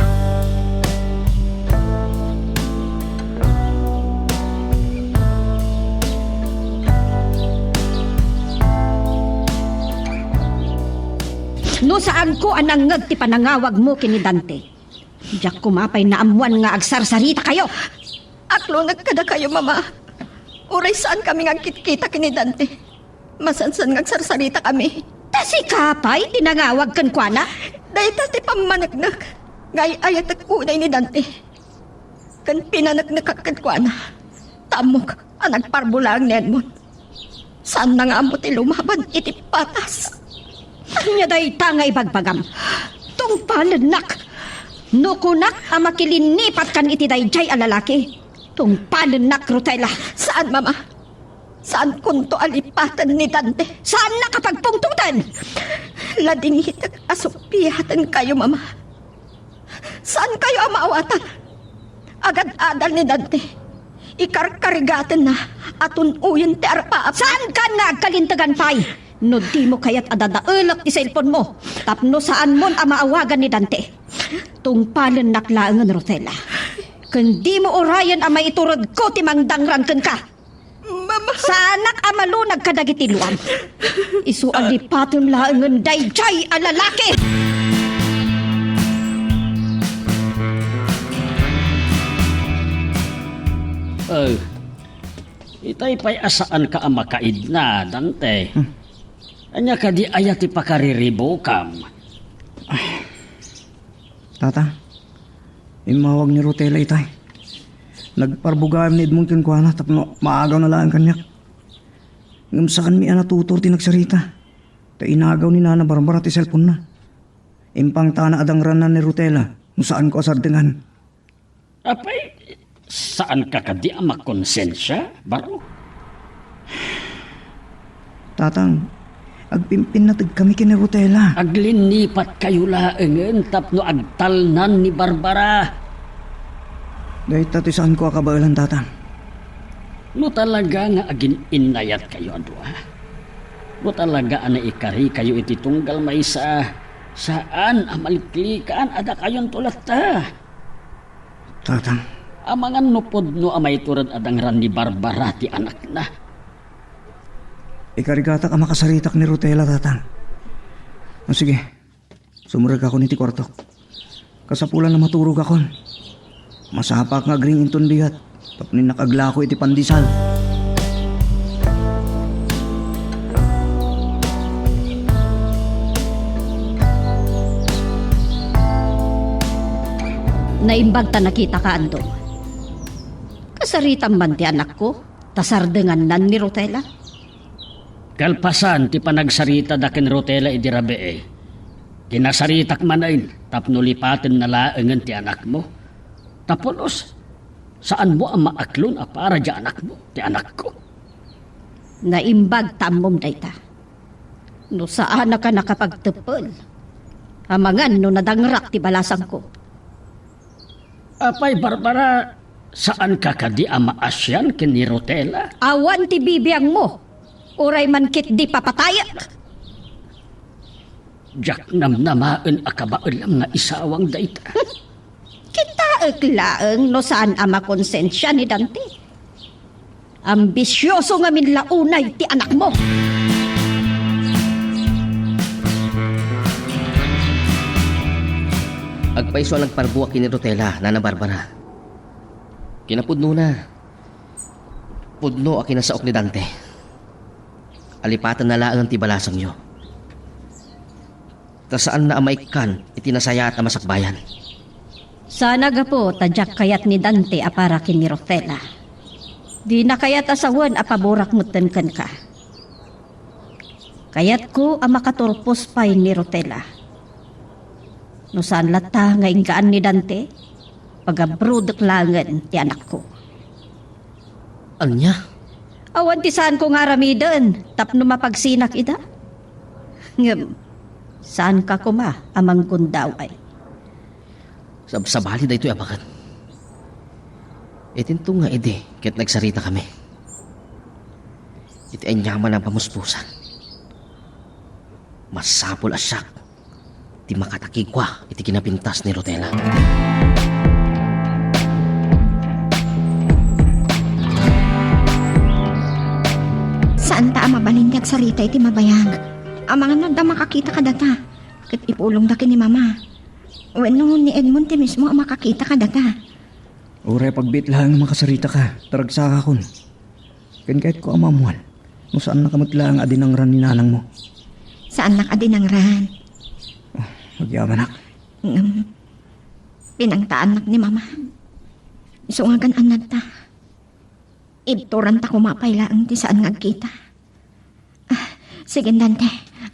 No saan ko anangag ti panangawag mo kini Dante. Diyak kumapay na amuan nga agsarsarita kayo. Aklo nagkada kayo, mama. Uray saan kami nga kitkita kini Dante. Masansan nga sarsarita kami. Ta si kapay, tinangawag kan kwa na. Dahil tati pamanagnak. Ngay ayat at unay ni Dante. Kan pinanagnak at kwa na. Tamok ang nagparbulang ni Edmond. Saan na nga mo ti lumaban iti patas. Anya day tangay bagbagam. Tung palanak. Nukunak ang makilinipat kan iti dayjay a lalaki. Tung palanak, Rotela. Saan, mama? Saan kunto alipatan ni Dante? Saan nakapagpungtutan? Lading hitag asupihatan kayo, mama. Saan kayo amaawatan? Agad-adal ni Dante. Ikarkarigatan na atun uyan ti arpaap. Saan ka nagkalintagan, Pay? No di mo kaya't adadaulok ti cellphone mo. Tapno saan mon ang maawagan ni Dante. Tung palanak laangan, Rosela. Kung di mo orayan ang maiturod ko ti mangdangran ka. Mama. Sanak amalunag kadagiti luwan. Isu alipaton laangan dayjay a lalaki. Itay pa'y asaan ka ang makaid na, Dante. Anya ka di ayat ipakariribo kam. Tata, imawag ni Rotela itay. Nagparbugaan ni Edmond kinkwana tapno maagaw na lang kanyak. Ngam saan mi anatutor ti nagsarita. Ta inagaw ni Nana Barbara ti cellphone na. Impang tana adang ranan ni Rotela kung saan ko asardengan. Apay, saan ka kadi ang makonsensya, baro? Tatang, agpimpin na kami kini Rotela. Aglinipat kayo laengen tapno agtalnan ni Barbara. Dahil tati saan ko akabailan, tatang. No talaga nga agin inayat kayo adwa. No talaga ana ikari kayo iti tunggal maysa. Saan amalitlikan ada kayon tulat ta. Tatang, Amangan nupod no amay turad adang ran ni Barbara ti anak na. ikarigata ka makasaritak ni Rotela, tatang. O sige, sumurag ako ni ti kwarto. Kasapulan na maturog akon. Masapak nga agring inton bigat. Tapnin nakaglako iti pandisal. Naimbag ta nakita ka ando. Kasaritan man ti anak ko. Tasardengan nan ni Rotela. Kalpasan ti panagsarita daken Rotela idi rabe eh. Kinasaritak manain tapno lipaten na laengen ti anak mo. Tapulos, saan mo ang maaklon a para di anak mo, ti anak ko? Naimbag tamom dayta. No saan na ka nakapagtepel. Amangan no nadangrak ti balasang ko. Apay, Barbara, saan ka kadi ang maasyan ken ni Rotela? Awan ti bibiyang mo. Uray man kit di papataya. Jak namnamaen akabailam nga isawang dayta. Kita laeng no saan ang makonsensya ni Dante. Ambisyoso nga min launay ti anak mo. Agpaiso ang nagparbuak kini Rotela, Nana Barbara. Kinapudno na. Pudno a kinasaok ni Dante. alipatan na lang ang tibalasang nyo. Ta saan na amay kan itinasaya at amasakbayan. Sana ga po tadyak kayat ni Dante apara kin ni Rotela. Di na kayat asawan apaborak mutten kan ka. Kayat ko ang makaturpos pay ni Rotela. No saan lata nga ingkaan ni Dante, pagabrudok langan ti anak ko. Anya? Awan ti saan ko nga ramidan, tapno mapagsinak ida. Ngem, saan ka kuma amang gundaw ay? Sabali da ito'y abakan. Itinto nga ide, kahit nagsarita kami. Iti ay nyaman ang pamuspusan. Masapol asyak. Ti makatakig kwa, iti kinapintas ni Rotela. Saan ta mabalindag sarita iti mabayag? Ang mga nanda makakita ka data. Kat ipulong da ni mama. Wano ni Edmond ti mismo ang makakita ka data. Ure pagbit lang makasarita ka, taragsaka kon. Ken kahit ko amamuan, no saan nakamutla ang adinangran ni nanang mo. Saan nakadinangran? Magyaman ak. Pinangtaan nak ni mama. Isungagan anad ta. Ibturan ta kumapay lang ti saan ngagkita. Sige Dante,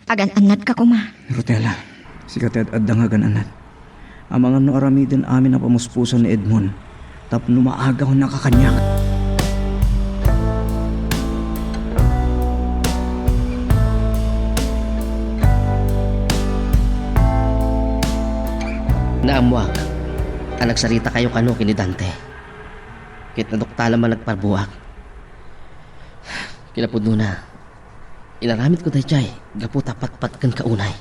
agan anad ka kuma. Rotela, sikat at dangagan anat. Ang mga naaramidan amin na pamuspusan ni Edmond, tapno maaga ko nakakanyak. Naamuak, ang nagsarita kayo kano kini Dante. Kahit naduktala man nagparbuak. Kinapod na, ilaramit ko tayo chay, gapu tapat-pat kan kaunay.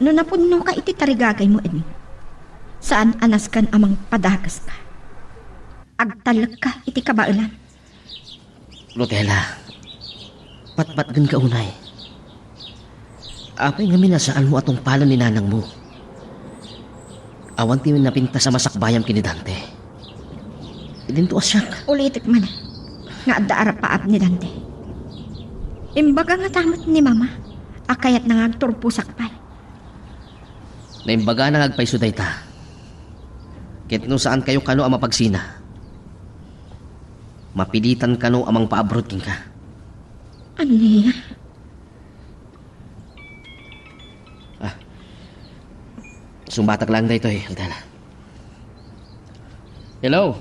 No napunno ka iti tarigagay mo, Edmond. Saan anas kan amang padakas ka? Agtalag ka iti kabailan. Rotela, pat-pat kan kaunay. Apay nga minasaan mo atong pala ni nanang mo. Awan ti napinta sa masakbayam kini Dante. Idinto asyak. Ulitik man. Nga adda arapaap ni Dante. Imbaga nga tamat ni mama. Akayat na ngagturpusak pay. Naimbaga na ngagpay suday ta. Kahit no saan kayo kano ang mapagsina. Mapilitan kano amang paabrod king ka. Ano niya? Sumbatak lang na ito eh, Rotela. Hello?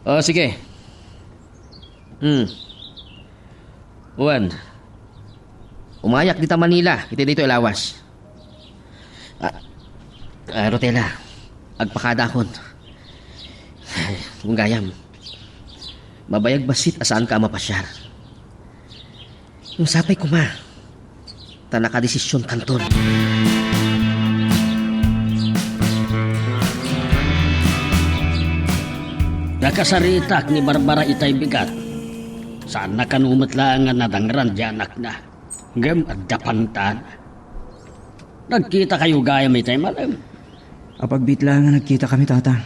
Oh, sige. Uwan. Umayak dita Manila, iti dito ilawas. Rotela, agpakadakon. Kung gayam, mabayag basit asaan ka mapasyar. Yung sapay ko ma, ta nakadesisyon kanton. Nakasaritak ni Barbara itay bigat. Saan nakanumat lang nga nadangran di anak na. Ngem at dapantan. Nagkita kayo gaya may tayo malam. Apagbit lang nga nagkita kami tatang.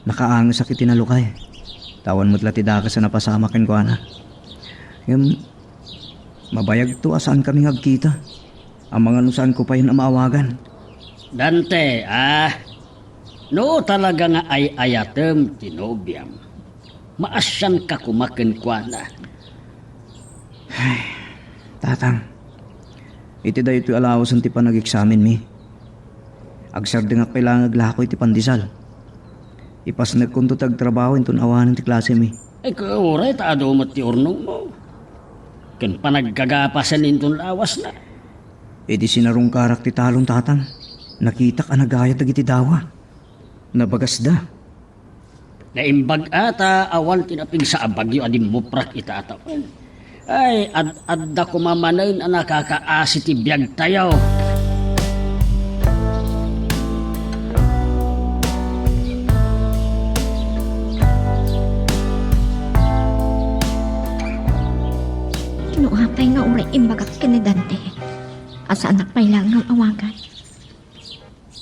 Nakaangos sa kitinalukay. Tawan mo't latida ka sa napasama ken ko ana. Mabayag to asaan kami nagkita. Ang mga nusaan ko pa yun ang maawagan. Dante, no talaga nga ay ayatem tinobyam. Maasyan ka kumakin kwa na. Tatang, iti dayo ito alawas ang tipa nag-examin mi. Agsar din nga kailangan aglako iti pandisal. Ipas nagkunto tagtrabaho inton awanan ti klase mi. Ay kauray taado mo ti urnong mo. Kan panagkagapasan intong lawas na. Iti sinarong karak ti talong tatang. Nakita ka nagayat iti dawa. Nabagas da. Naimbag ata awan tinaping sa abagyo adim mo prak itatawan. Ay adda kumamanan ang nakakaasi ti biyag tayo. Kinuapay nga uray imbagak kinidante. Asa anak pay lang ng awagan.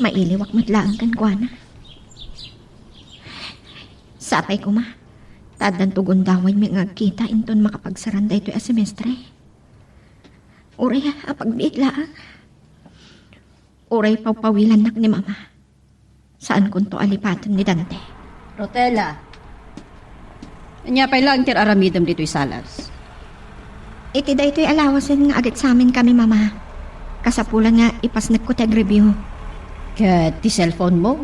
Mailiwak matlaan kan kuana. Sapay ko ma. Tadan tugon daway mi nga kita inton makapagsaranday ito'y a semestre. Uray, apagbiiglaan. Uray papawilan nak ni mama. Saan kunto alipatan ni Dante? Rotela. Anya pa lang tir aramidam dito'y salas. Iti da ito'y alawasan nga agad sa amin kami mama. Kasapulan nga ipasnak ko tag review. Kat ti cellphone mo?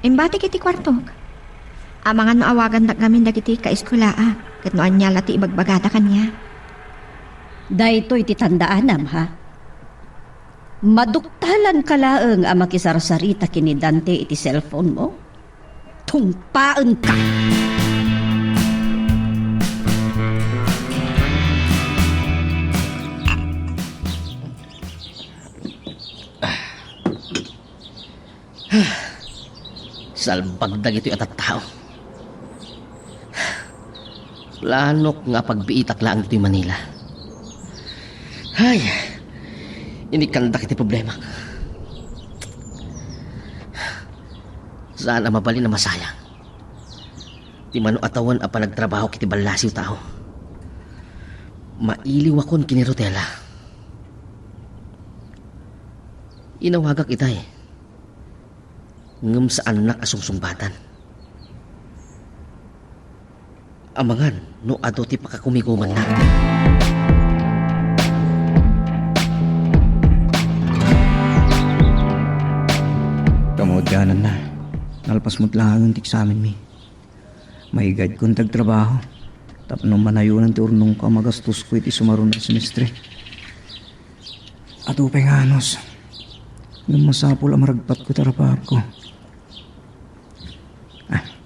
Imbati kiti kwartog. Amangan maawagan na ngamin dagiti kaeskulaa. Kat noan niya lati ibagbagata kanya. Daytoy ti tandaanam ha. Maduktalan ka laeng ang makisarsarita kini Dante iti cellphone mo. Tumpaan ka. Salbagdag ito'y atat tao. Planok nga pagbiitak lang ito'y Manila. Ay, inikandak iti problema. Saan ang mabali na masayang? Ti mano atawan a panagtrabaho kiti balasiw tao. Mailiw akon kini Rotela. Inawagak itay. Ngem sa anak asungsungbatan. Amangan, no ado ti pakakumikuman na. Kamodyanan na. Nalpas mo't lang ang tiksamin mi. Mahigad kong tagtrabaho. Tapno manayunan ti urnong ka magastos ko iti sumaron na semestre. At upay nga anos. Nang masapol ang maragpat ko tarapap ko.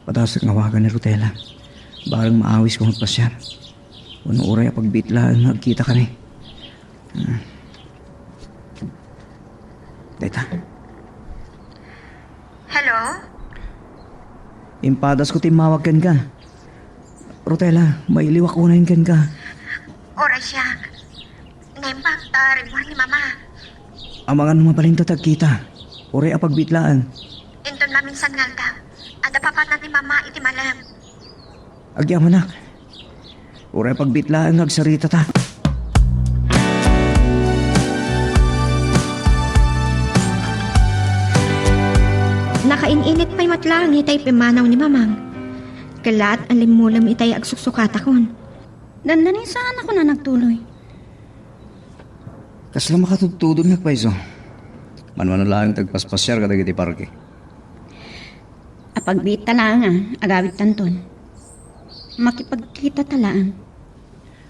Patasak nga wagan ni Rotela. Barang maawis ko magpasyan. Unong oray pagbitlaan nagkita kami. Deta. Hello? Impadas ko timawag kan ka. Rotela, may liwak unahin kan ka. Oray siya. Naimbang rimor ni mama. Amangan mabalin tatag kita. Oray apagbitlaan. Inton maminsan nga daw. Ada papatan ni mama iti malam. Agyam anak. Oray pagbitlaan nagsarita ta. Nakainit pa'y matlang itay pimanaw ni mamang. Kalat alimulam itay agsuksukata kon. Dandanin saan ako na nagtuloy. Kasla makatutudod nagpaiso. Manwano lang tagpaspasyar ka dagiti parke. Apagbita lang agawit tanton. Makipagkita talaan.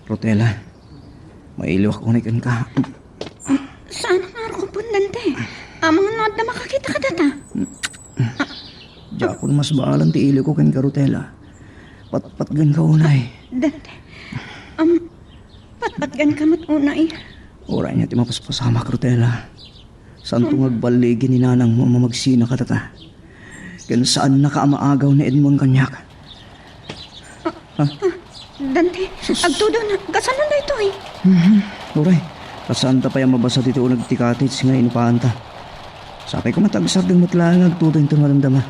Rotela, mailiwak unikan ka. Saan ang araw ko Dante? Amang ano na makakita ka data? Diya ko mas baalan ti ili ko kan ka Rotela. Patpatgan ka unay. Dante, patpatgan ka mo't unay. Oray niya ti mapaspasama ka Rotela. Saan itong agbaligin ni nanang mo mamagsina ka tata? Kan saan nakaamaagaw ni Edmond kanyak? Dante, agtudo na. Kasalan na ito eh. Oray, kasaan ta pa yung mabasa dito o nagtikatits nga inupaan ta. Sakay ko matagsar din matlaan agtudo yung maramdama.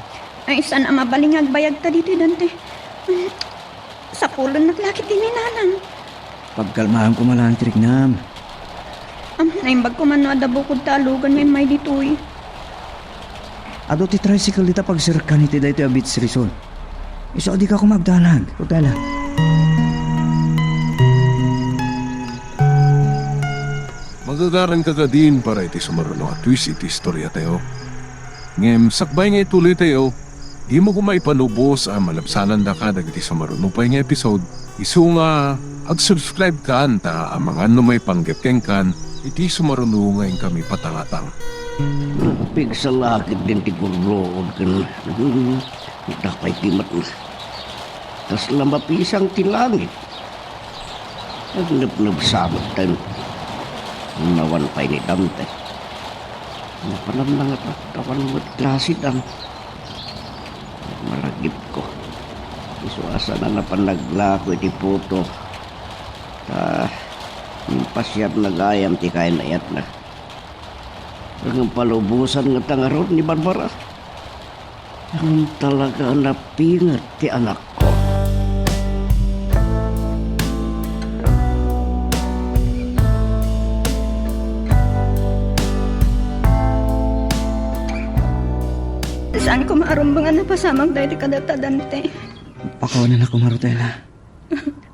Ay, saan ang mabalingag bayag ta dito, Dante? Sa pulon naglakit din ni nanang. Pagkalmahan ko malang tiriknam. Naimbag ko man no adabukod talugan may dito eh. Ado ti tricycle dita pagsirkan iti dito abit sirison. Iso di ka ko magdalag, Rotela. Magagaran ka ka din para iti sumaruno at twist iti istorya tayo. Ngem, sakbay nga ituloy tayo, di mo kumaipanubos ang malabsanan da ka dagiti sumaruno pa nga episode. Isu nga, ag-subscribe ka anta ang mga may panggapkeng kan, iti sumaruno ngayon kami patangatang. Pigsalakit din ti kurlood kan. Dakay timat na. Tas lamapisang ti langit. Nagnap-nap samat tayo. Nawan pa'y ni Dante. Napanam na nga tawan mo't klase dam. Maragip ko. Isuasa na napanagla ko iti puto. Yung pasyat na gayam ti kain na yat na. Ang palubusan nga tangarod ni Barbara. Ang talaga napingat ti anak ko. Saan ko maarumbangan na pasamang dahil kadata Dante? Pakawanan ako Marutela.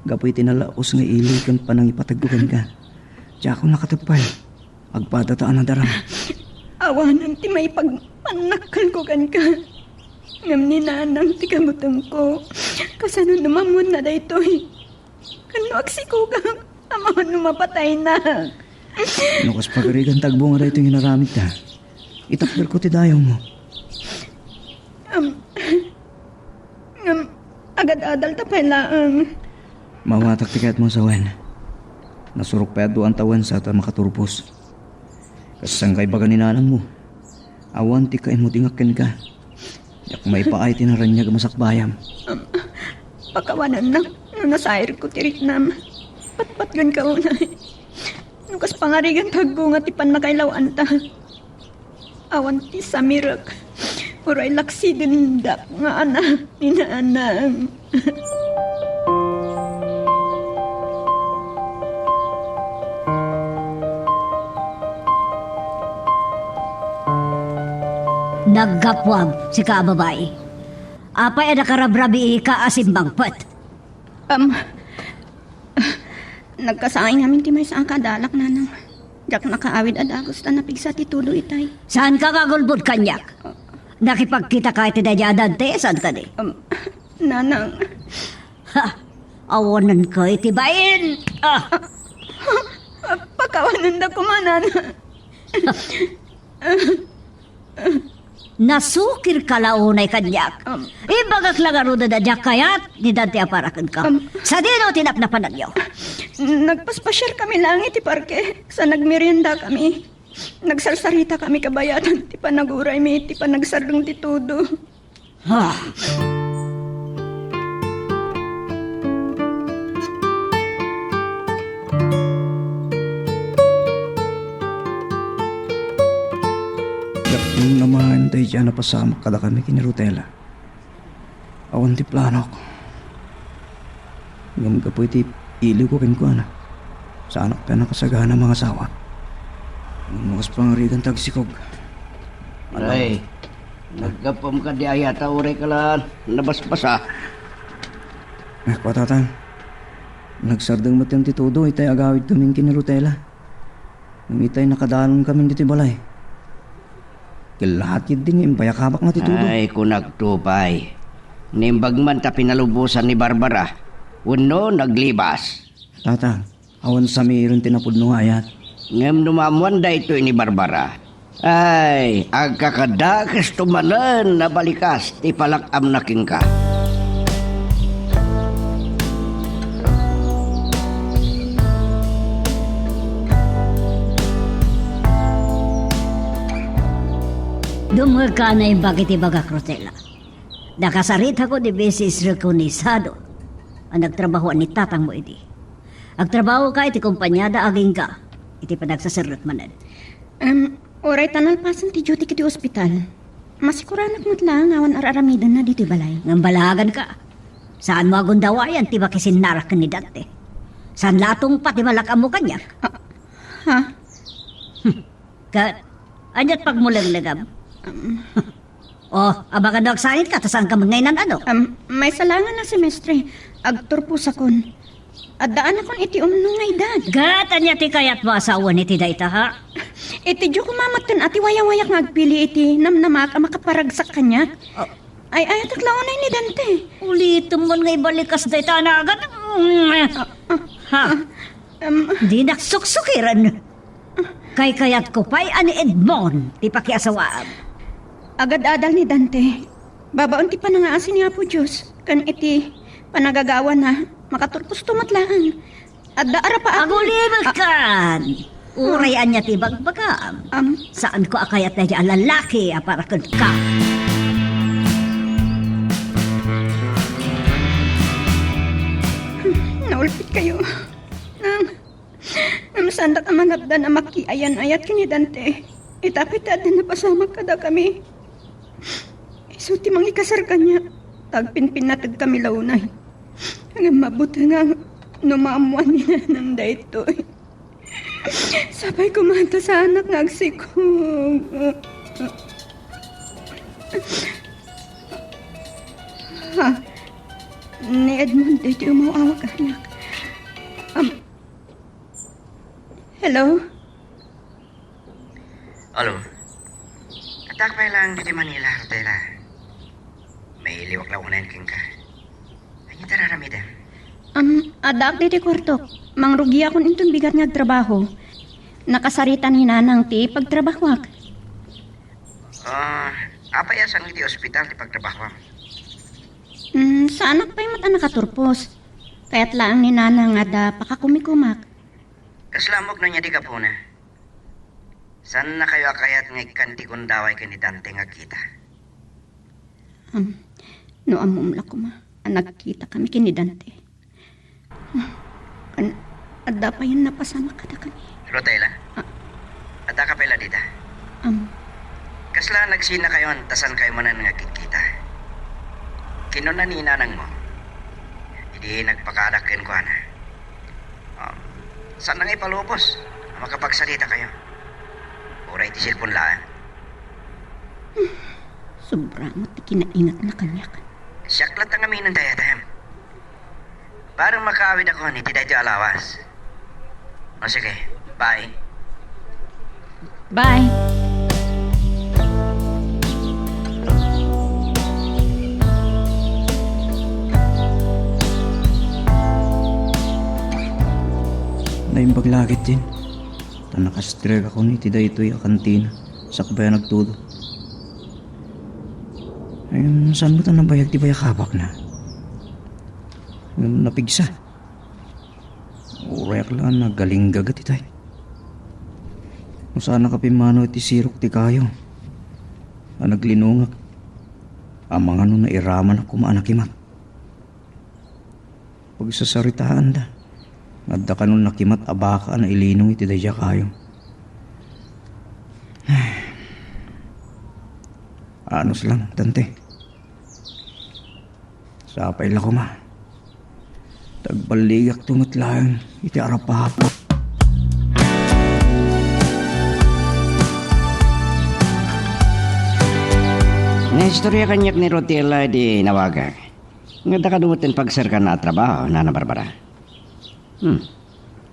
Gapoy tinalaos nga ilikan pa nang ipatagugan ka. Diya ako nakatagpay. Agpadataan na daram. Awanan ti may pagpanakal ko kan ka. Ngam ni nanang ti kamutang ko. Kasano numamon na daytoy. Kano agsikugang amahan numapatay na. Nukas pagarigan tagbo nga dahito yung naramit ka. Itakder ko ti dayaw mo. Agad-adal ta pala Mawatak tikat mo sa wen. Nasurok pa ang tawan sa ata makaturpos. Kasang kay baga ninanang mo. Awan ti ka mo tingakin ka. Yak may paay tinaranyag masakbayam. Pakawanan na. Nasair ko tirik nam. Patpatgan ka unay. Nukas pangarigan tagbo nga tipan na kailawaan ta. Awan ti samirak. Uray laksi dindak nga anak ni naanang. Naggapwag si kababay. Apay na karabrabi ka asimbang pat. Nagkasaing namin ti may sa kadalak nanang. Jak nakaawid adagos ta napigsa ti tulo itay. Saan ka kagulbod kanyak? Nakipagkita ka iti dadya Dante, saan ka di? Nanang. Ha! Awanan ka iti bayin! Ah! Pakawanan da kumanan. Nasukir ka launay kanyak. Ibagak lang aro da dadya kayat ni Dante aparakan ka. Sa dino tinapnapan nagyo. Nagpaspasyal kami lang iti parke. Sa nagmerienda kami. Nagsarsarita kami kabayatan. Ti pa naguray mi. Ti pa nagsardong ti tudo. Ha! Yak nung naman tayo dyan napasama kada kami kini Rutela. Awan ti plano ko. Ngam ka po iti ili ko kin ko na. Sa anak pa nakasagana mga asawa. Mukas pangarigan tagsikog. Aray, nagkapam ka di ayata uray ka lang. Nabasbasa. Patatang. Nagsardang matyan ti todo itay agawid kaming kini Rutela. Nang itay nakadanon kami dito balay. Lahat yun din impayakabak na ti todo. Ay, kunagtupay. Nimbag man ta pinalubusan ni Barbara. Uno, naglibas. Tatang, awan sa mayroon tinapudno ayat. Ngam numamuan da ito ni Barbara. Ay, agkakadakas tumanan na balikas ti palakam na king ka. Dumag ka na yung bakit ibaga Rutela. Nakasarita ko di beses rekonisado. Ang nagtrabaho ni tatang mo iti. Agtrabaho ka iti kumpanyada aging ka. Iti pa nagsasarot manan. Oray tanalpasan ti duty kiti ospital. Masikuranak mo't lang awan araramidan na dito balay. Ng balagan ka. Saan mo agundawayan ti bakisinarak ni Dante? Saan latong pati malakam mo kanyak? Ha? Kat, anyat pagmulang lagam. Abakan daw agsangit ka, tasan ka mangainan ano? May salangan na semestre. Agturpos akon. At daan akon iti umnungay dad. Gat, anyat ti kayat mo asawa ni ti dayta ha? Iti diyo kumamatan ati wayak-wayak nga agpili iti namnamak ang makaparagsak kanya. Ay taklaunay ni Dante. Ulitin mo nga ibalikas dayta na agad. Ha? Di naksuksukiran. Kay kayat ko pa'y ani Edmond, ti pakiasawaan. Agad-adal ni Dante. Babaon ti panangaasin niya po Diyos. Kan iti panagagawa na makaturpos tumatlaan. At daara pa ako. Agulibag kan. Urayan niya ti bagbagam. Saan ko akayat na diya lalaki para ka? Naulpit kayo. Sanda ka manabda na makiayan-ayat kini Dante. Itapit-ad na pasamak kada kami. Isuti mang ikasar kanya. Tagpinpinatag kami launay. Hanggang mabuti nga numamuan niya ng dayto. Sabay kumanta sa anak nga agsikog. Ni Edmond, ito umawag anak. Hello? Alo. Atak pa lang dito Manila, Rotela. May liwak lang unahin king ka. Ano tararamidan? Adak dito kwarto. Mangrugi akong intong bigat nga trabaho. Nakasaritan ni nanang ti pagtrabahwak. Apa ya sang di ospital di pagtrabaho? Sa anak pa yung mata nakaturpos. Kaya't lang ni nanang nga da pakakumikumak. Kaslamok na niya di ka po na. San na kayo akayat ng ikanti kong daway ka ni Dante nga kita? No amumla ko ma. Nagkita kami kini Dante. Adda pa yun napasama kada kami. Rotela? Ata ka pala dita? Kasla nagsina kayo tasan kayo mo na nagkikita. Kinuna ni nanang mo. Hindi nagpakadakin ko na. Saan nang ipalupos? Makapagsalita kayo. Uray ti silpon laan. Sobrang mati kinaingat na kanyak. Siyaklat ang amin ng dayadam. Parang makaawid ako ni Tiday Alawas. O sige, bye. Bye. Naimbag lagit din. Ta nakastreg ako ni Tiday ito'y kantina. Sakbaya nagtudo. Ayun, saan mo ta nabayag ti bayakabak na? Ayun, napigsa. Urayak lang nagaling gagat itay. Kung saan nakapimano iti sirok ti kayo. Naglinungag. Amang ano na iraman ako maanakimat. Pagsasaritaan da. Adda ka nun nakimat abaka na ilinong iti dadya kayo. Anos lang, Dante. Sapay lang ko ma. Tagbaligak tumatlaan iti arapahapot. Naistorya kanyak ni Rotela di nawagag. Nga da ka dumutin pagsar ka na trabaho, Nana Barbara.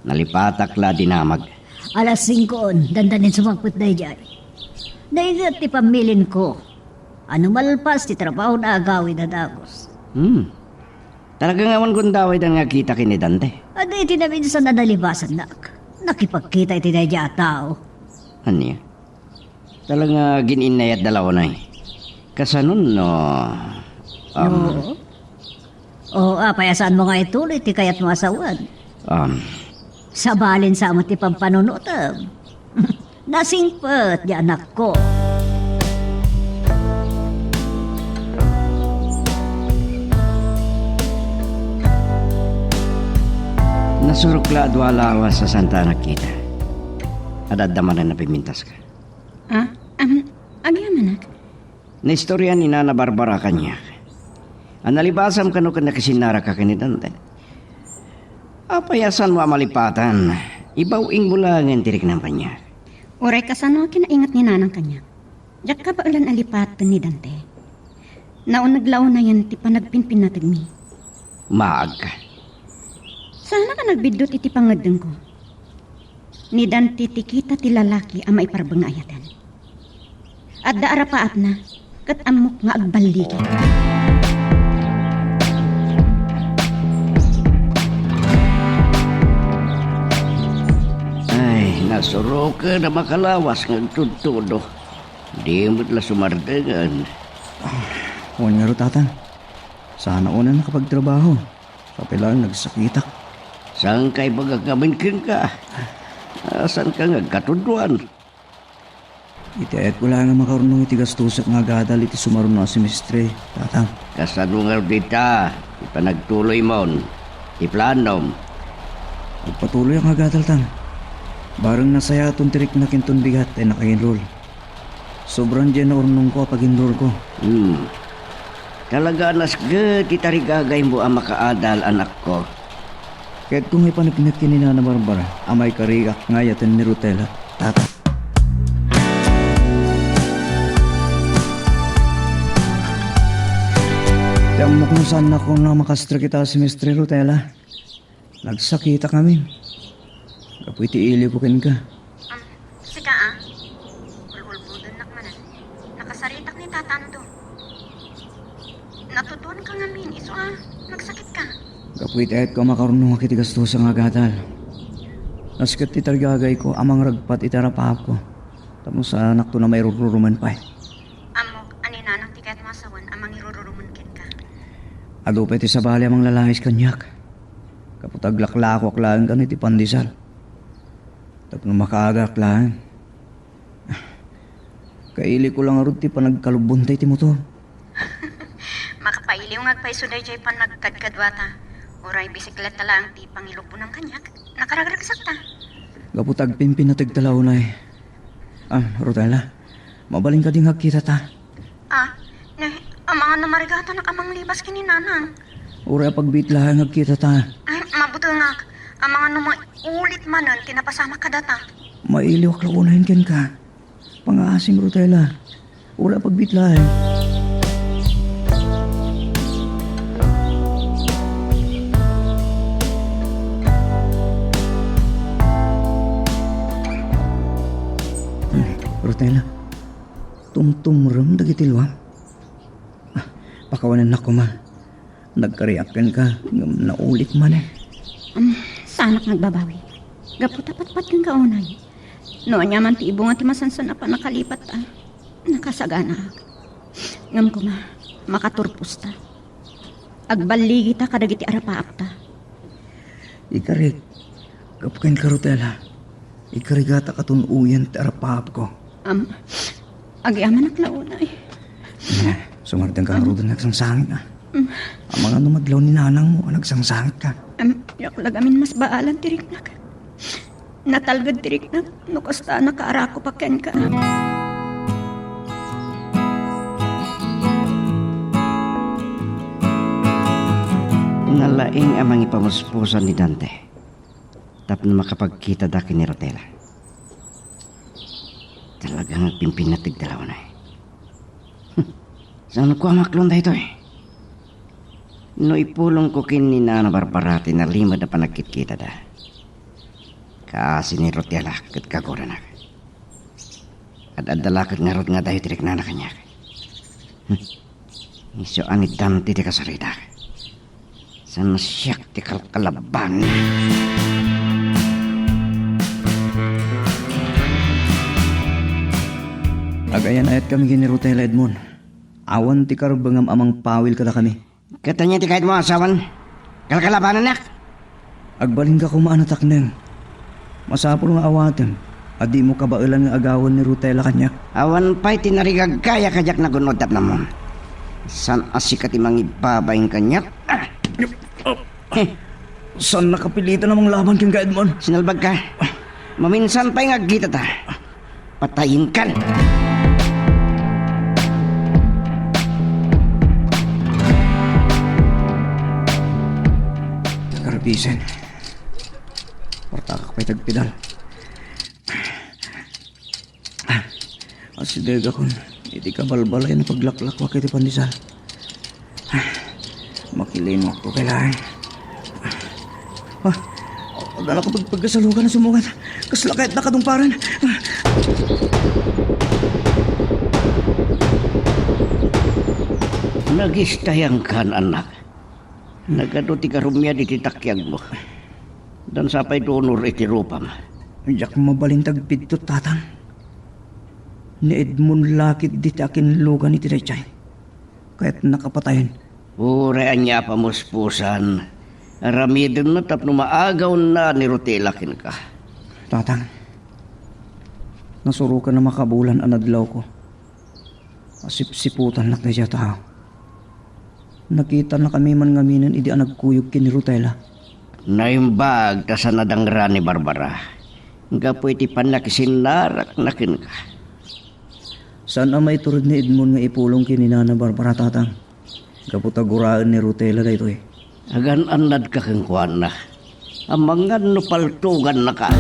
Nalipatak la dinamag. Alas 5 on, dandanin sumangput na dyan. Naigat ti pamilin ko. Ano malpas ti trabaho na agawin na dagos. Talagang awan gundaway dan nga kita kini Dante. Ano iti namin sa nanalibasan na. Nakipagkita iti na dyan tao. Ano yan? Talaga gininayat dalawa na eh. Kasanon no... Payasaan mo nga ituloy ti kayat mo asawan. Sabalin sa mo ti pampanunutam. Nasingpet di anak ko. Nasurukla dua lawas sa Santa Nakita. Adadaman na napimintas ka. Ano yan anak? Naistorya ni Nana Barbara kanya. Analibasam kano ka nakasinara ka kanidante. Apayasan mo amalipatan. Ibawing mo lang ang tirik ng kanya. Oray kasano kinaingat ni nanang kanya. Diyak ka ba ulan alipatan ni Dante? Naon naglaw na yan ti panagpinpin natin mi. Maag ka. Sana ka nagbidot iti pangadeng ko. Ni Dante ti kita ti lalaki ang maiparabang nga ayatan. At daarapaat na, kat amok nga agbaligid. Nasuro ka na makalawas ng tutudo. Di mo't la sumardagan. Huwag nga ro, tatan. Sana una nakapagtrabaho. Kapilang nagsakitak. Saan kay bagagaminkin ka? Saan ka nga katuduan? Itiayat ko lang nga makarunong iti gastusak nga gadal iti sumaruno si Mistre, tatang. Kasano nga dita? Ipanagtuloy mo. Iplanom. Magpatuloy ang nga gadal, tang. Barang nasaya atong tirik na kinton bigat ay naka-enroll. Sobrang dyan na urnong ko pag-enroll ko. Kalaganas ga titarigagay mo ang makaadal anak ko. Kaya't kung ipanagkinat kinina na Barbara, amay karigak ngayatan ni Rotela, tata. Alam mo kung saan ako na makastra kita si Mr. Rotela. Nagsakita kami. Kapuiti ili ko kin ka. Sika ah. Ulul-budon nak manan. Nakasaritak ni tatando. Natutuan ka nga min. Iso ah. Nagsakit ka. Kapuiti ayat ko makarunong akitigas to sa nga gatal. Naskat itargagay ko amang ragpat itarapahap ko. Tapos sa anak to na may ruruman pa eh. Amok, aninanang tiket masawan amang irururumun kin ka. Adupay ti sa bali amang lalahis kanyak. Kaputag laklakok lang ka ni ti pandisal. Tapos makaagak lang. Kaili ko lang arot ti panagkalubuntay ti motor. Makapailiw ngagpay suday jay pan nagkadkadwata. Oray bisikleta lang ti pangilupo ng kanyak. Nakaragraksak ta. Kaputag pimpin na tigtalaw na eh. Rotela, mabaling ka ding kita ta. Ang mga namarigata na kamang libas kininanang. Ura pagbit lang kita ta. Ay, mabuto nga. Ang mga numang ulit manan, kinapasama ka data. Mailiw ak launahin ken ka. Pangaasim Rotela. Ura pagbit lang. Rotela, tumtumram dagiti luwam. Pakawanan na ko ma. Nagkariakan ka, naulit man eh. Sanak nagbabawi. Gapu tapat-pat kang kaunay. Noon niya man ti ibo nga ti masansan na pa nakalipat ta. Nakasagana. Ngam ko ma, makaturpus ta. Agbaligi ta kadagiti arapaap ta. Ikarik, kapukin ka Rotela. Ikarigata katunuyan ti arapahap ko. Agyaman naklaunay. Sumartang ka rudan nagsangsangit na. Ang mga numadlaw ni nanang mo, nagsangsangit ka. Yak lagamin mas baalan tiriknak. Natalgad tiriknak, nukasta nakaarako pa ken ka. Nalaing amang ipamuspusan ni Dante. Tapos makapagkita daki ni Rotela. Talagang pimpin na tigdalaw na eh. Saan ko amaklon dahito eh? No ipulong ko kin ni Nana Barbarati na lima na panagkit-kita da. Kaasi ni Rotela kat kagura na. At adalakad nga rot nga dahi tirik na kanya. Iso angit Dante di kasarita. Sana siyak ti kalkalaban. Agayan ayat kami gini Rotela Edmond. Awan ti karubangam amang pawil kada kami. Katanya ti kahit mo asawan. Kalkalabanan nak. Agbaling ka kumaanatak neng. Masapol nga awaten. Adi mo kabailan nga agawan ni Rotela kanya. Awan pa'y tinarigag kaya kajak na gunodap na mo. San asikat imang ibabayin kanyak. Saan nakapilitan namang laban king ka Edmond? Sinalbag ka. Maminsan pa'y ngagita ta. Patayin ka. Karabisan. Portakak pa'y tagpidal. Asidega kon. Iti ka balbalay na paglaklak wakit ipandisal. Makilin mo ko kailangan. Agala ko pagkasalukan na sumukat. Kaslakit na kadungparan. Nagistayang kan anak. Nagaduti ka rumya di titakyag mo. Dan sapay donor iti rupam. Diyak mabalintag pidto tatang. Ni Edmond lakit di akin lugan iti Rechay. Kaya't nakapatayin. Uraan niya pamuspusan. Aramidin na tapno maagaw na ni Rotela kin ka. Tatang. Nasurukan na makabulan ang adlaw ko. Asip-siputan nak na siya tao. Nakita na kami man ngaminan idi ang nagkuyog kin ni Rotela. Naimbag ta sa nadangra ni Barbara. Nga po iti panakisinarak na kin ka. Saan ang maiturod ni Edmond nga ipulong kin ni Nana Barbara tatang? Kaputaguraan ni Rotela dito eh. Agan anad ka kang kuwan na. Amangan no paltugan na ka.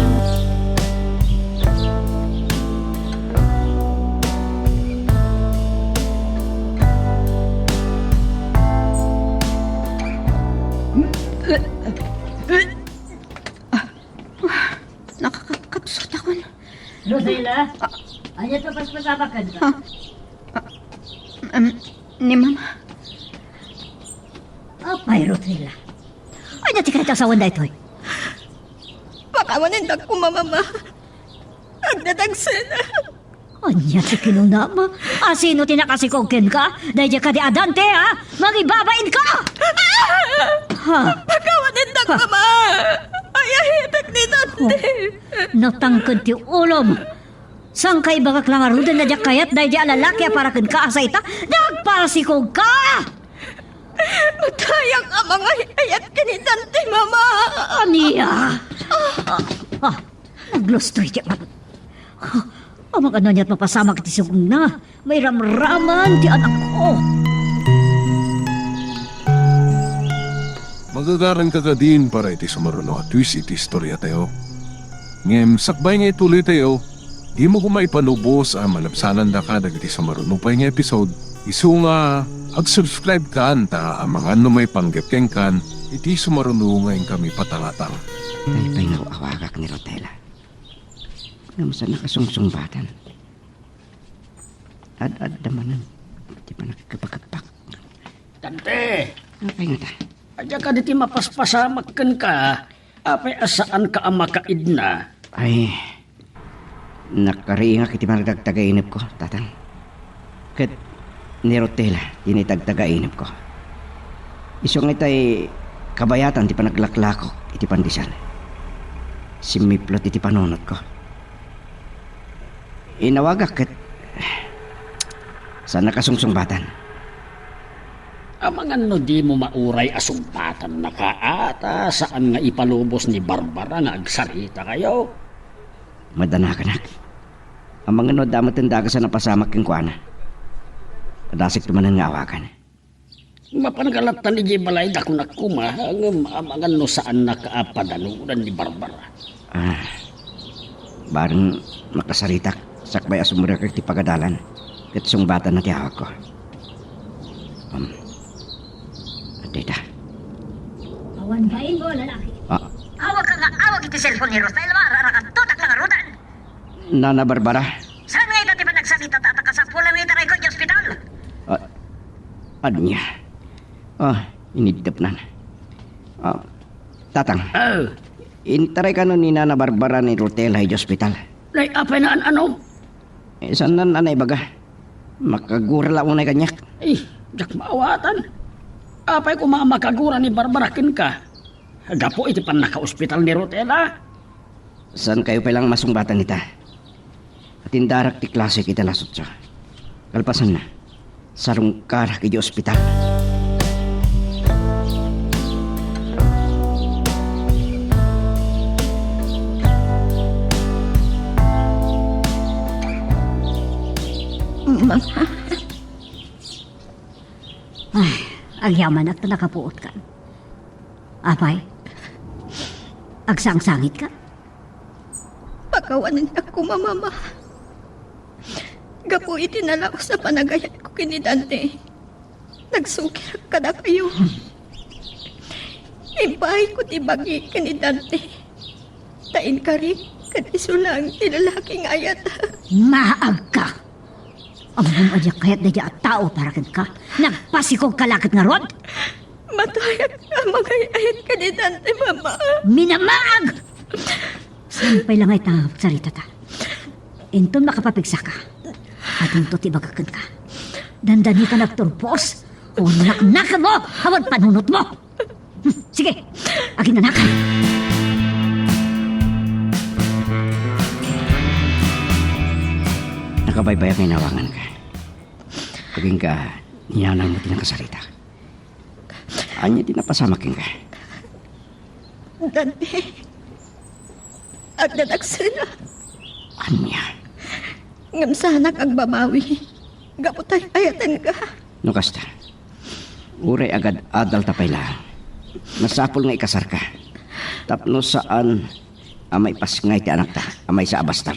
Nakakapsot ako. Rosela, anya to pas pasabakan ka? Ni mama. Apay, Rosela. Anya ti kahit asawan da ito'y? Pakawanin ko mama. Agdadagsena. Anya ti kinunama? Sino tinakasikogken ka? Dahil ka di adante, ha? Magibabain ka! Ha? Pakawanin ko mama. Ayahitak ni Dante. Natangkad ti ulom. Sang kay bagak lang arudan na diya kayat dahil diya lalaki para kan ka asa ita, nagpasikog ka! Matayang ang mga ayat ni Dante, mama. Aniya? Naglustroy diya man. Amang ano niya't mapasama kiti sugong na. May ramraman ti anak ko. Magagaran ka ka din para iti sumaruno at twist iti istorya tayo. Ngem, sakbay nga ituloy tayo, di mo kumaipanubos ang malapsanan da ka dagiti sumaruno pa nga episode. Isu nga, ag-subscribe ka anta ang mga ano may panggapkeng kan, iti sumaruno ngayon kami patangatang. Dahil pa'y nawawagak ni Rotela. Ngayon sa nakasungsungbatan. Ad-ad damanan. Di pa nakakapagpak. Dante, Apay nga ta. adya ka diti mapaspasamakkan ka. Apay asaan ka ang makaid na. Ay, nakariinga kiti maragtagtagainip ko, tatang. Kat ni Rotela, tinitagtagainip ko. Isong itay kabayatan ti panaglaklako iti pandisal. Simiplot iti panunot ko. Inawagak kat sa nakasungsungbatan. Amang ano di mo mauray asumpatan na kaata saan nga ipalubos ni Barbara nga agsarita kayo. Madanakan. Ang mga no damat ang daga sa napasamak kong kuana. Padasik tumanan nga awakan. Mapangalatan ni Jibalay da kung nakumahangam amang ano saan nakaapadanoran ni Barbara. Barang makasaritak sakbay asumura kag ti pagadalan. Kat sungbatan na ti awak ko. Adita. Awan bain mo, lalaki. Awag ka nga, awag iti cellphone ni Rosel, mararakan tutak lang arutan. Nana Barbara. Saan nga ito di ba nagsalita tataka sa pulang nga itaray ko di ospital? Ano niya? Inidap na. Tatang, Oh, intaray ka nun ni Nana Barbara ni Rotela sa ospital. lay apay na ano? Saan na nanay baga? Makagura lang unay kanyak. Jak maawatan. Apay ko makagura ni Barbara kin ka. Gapo iti pan naka-ospital ni Rotela. Saan kayo palang masungbatan nita? At indarak ti klase kita lasot siya. Kalpasan na. Sarong karak iti ospital. Mama. Ay, ang yaman at nakapuot ka. Apay, agsangsangit ka. Pakawanin ako, mama. Gapo itinala ko sa panagayat ko kini Dante. Nagsukir kada kayo. Ibahay ko ti bagi kini Dante. Tain ka rin, kadisulang tilalaking ayat. Maag ka. Ang bumadya kaya't na at tao para ka. Nagpasikog kalakit nga rod. Matayag ka mga ayat ka ni Dante, mama. Minamaag! Sampay lang ay sarita ta. Inton makapapigsa ka. At inton tibagakan ka. Dandani ka nagturpos. O naknakan mo! Hawad panunot mo! Sige, agin nanakan. Nakabaybayak ngay nawangan ka. Kaging ka, niyanan mo tinakasarita. Anya tinapasamakin ka. Dante, agdadagsana. Anya? Ngam sana kang babawi. Gaputay ayatan ka. No kasta. Uray agad adal tapay lang. Nasapol nga ikasar ka. Tapno saan amay pasngay ti anak ta. Amay sa abastal.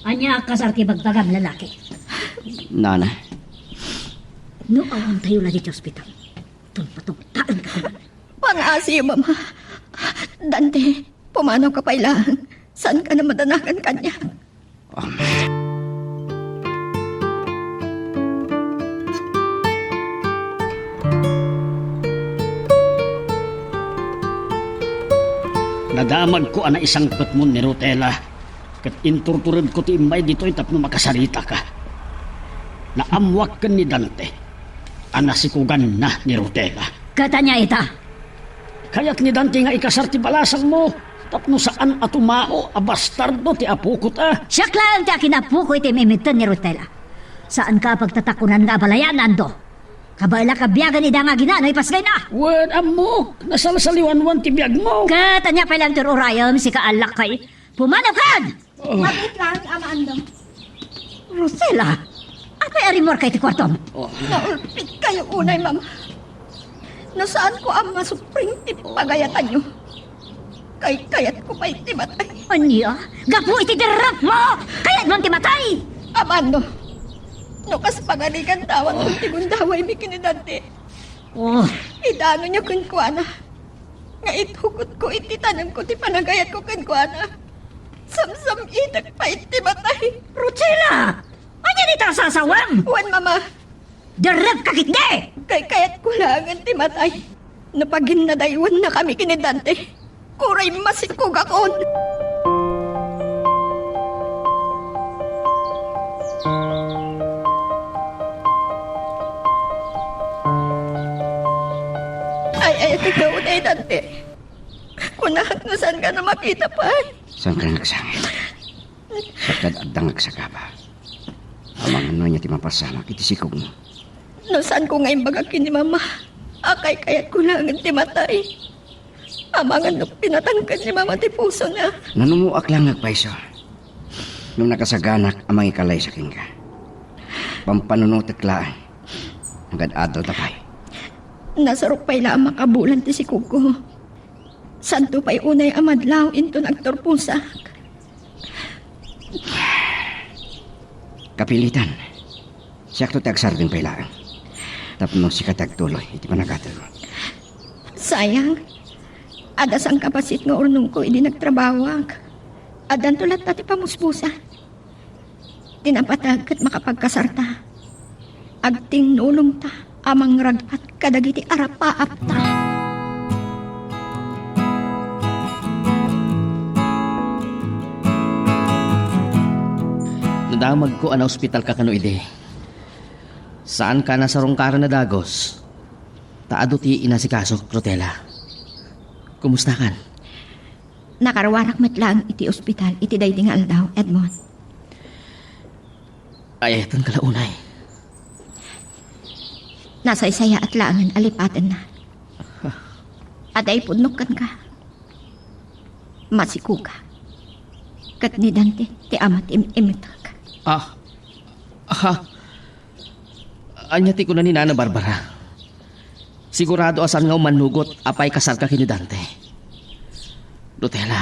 Anya kasar ti bagbagang lalaki. Nana, No awan tayo lang dito ospital. Tulpatong taan ka kuman. Pangasi, mama. Dante, pumanaw ka pa ilang. Saan ka na madanakan kanya? Nadamag ko ana isang patmon ni Rotela. Kat inturturad ko ti imay dito tapno makasarita ka. Naamwak kan ni Dante. Ana sikugan na ni Rotela. Katanya ita. Kaya't ni Dante nga ikasar ti balasang mo. Tapno saan atumao a bastardo ti apukot ah. Siya lang ti akinapu ko iti mimitan ni Rotela. Saan ka pagtatakunan nga balayan ando? Kabala kabiyagan ida nga ginanoy pasgay na. Wan amok, nasalasaliwan-wan ti biyag mo. Katanya pa lang tur orayam si kaalak kay. Pumanaw kan! Mabit lang, Ama Andong. Rosela, apay arimor kay ti kwartom? Naulpit kayo unay, Mama. Nasaan ko ang masupring pagayatan nyo? Kayat ko pa itimatay. Anya? Gapu iti derap mo! Kayat mo timatay! Amando, no kas pagalikan tawang kong tigundaway mi kinidante. Oh, Idano nyo kuana. Nga itukot ko ititanam ko ti panagayat ko kuana. Samsam itak pa itimatay. Rosela! Anya nita sasawam? Wan, Mama, Derap kakitne! kayat ko lang ang timatay. Napagin na daywan na kami kinidante. Kuray masikog akon. Ay, ikaw na Dante. Kunahat na saan ka na makita pa. Saan ka nagsangit? Sa kadadangag sa kaba. Amang ano niya ti mapasama kiti sikog mo. No saan ko ngayon bagakin ni Mama. Akay kayat ko lang ang timatay. Amangan no pinatangkan ni Mama ti puso na. Nanumuak lang nagpaiso. Nung nakasaganak amang ikalay sa king ka. Pampanunutak laan. Nagad-adaw tapay. Nasarok pa'y lang makabulan ti sikog ko. Santo pa'y unay amadlaw into nagtorpusak. Kapilitan. Siyakto ti agsardin pa'y laan. Tapno si katagtuloy iti panagatal mo. Sayang. Adas ang kapasit nga urnong ko hindi nagtrabawag. Adan tulat na ti pamuspusa. Tinapatag kat makapagkasarta. Agting nulong ta. Amang ragat kadagiti arapaap ta. Nadamag ko ana ospital ka kano ide. Saan ka na sa rongkaran na dagos? Taado ti inasikaso, Rotela. Kumusta kan? Nakarawarak matlang iti ospital iti daydingal daw, Edmond. Ay, etan kalaunay. Nasaysaya at langan alipatan na. At ay punok ka. Masiku ka. Kat ni Dante, ti amat imitak. Anya ti ko na ni Nana Barbara. Sigurado asan nga manugot apay kasal ka kini Dante. Rotela,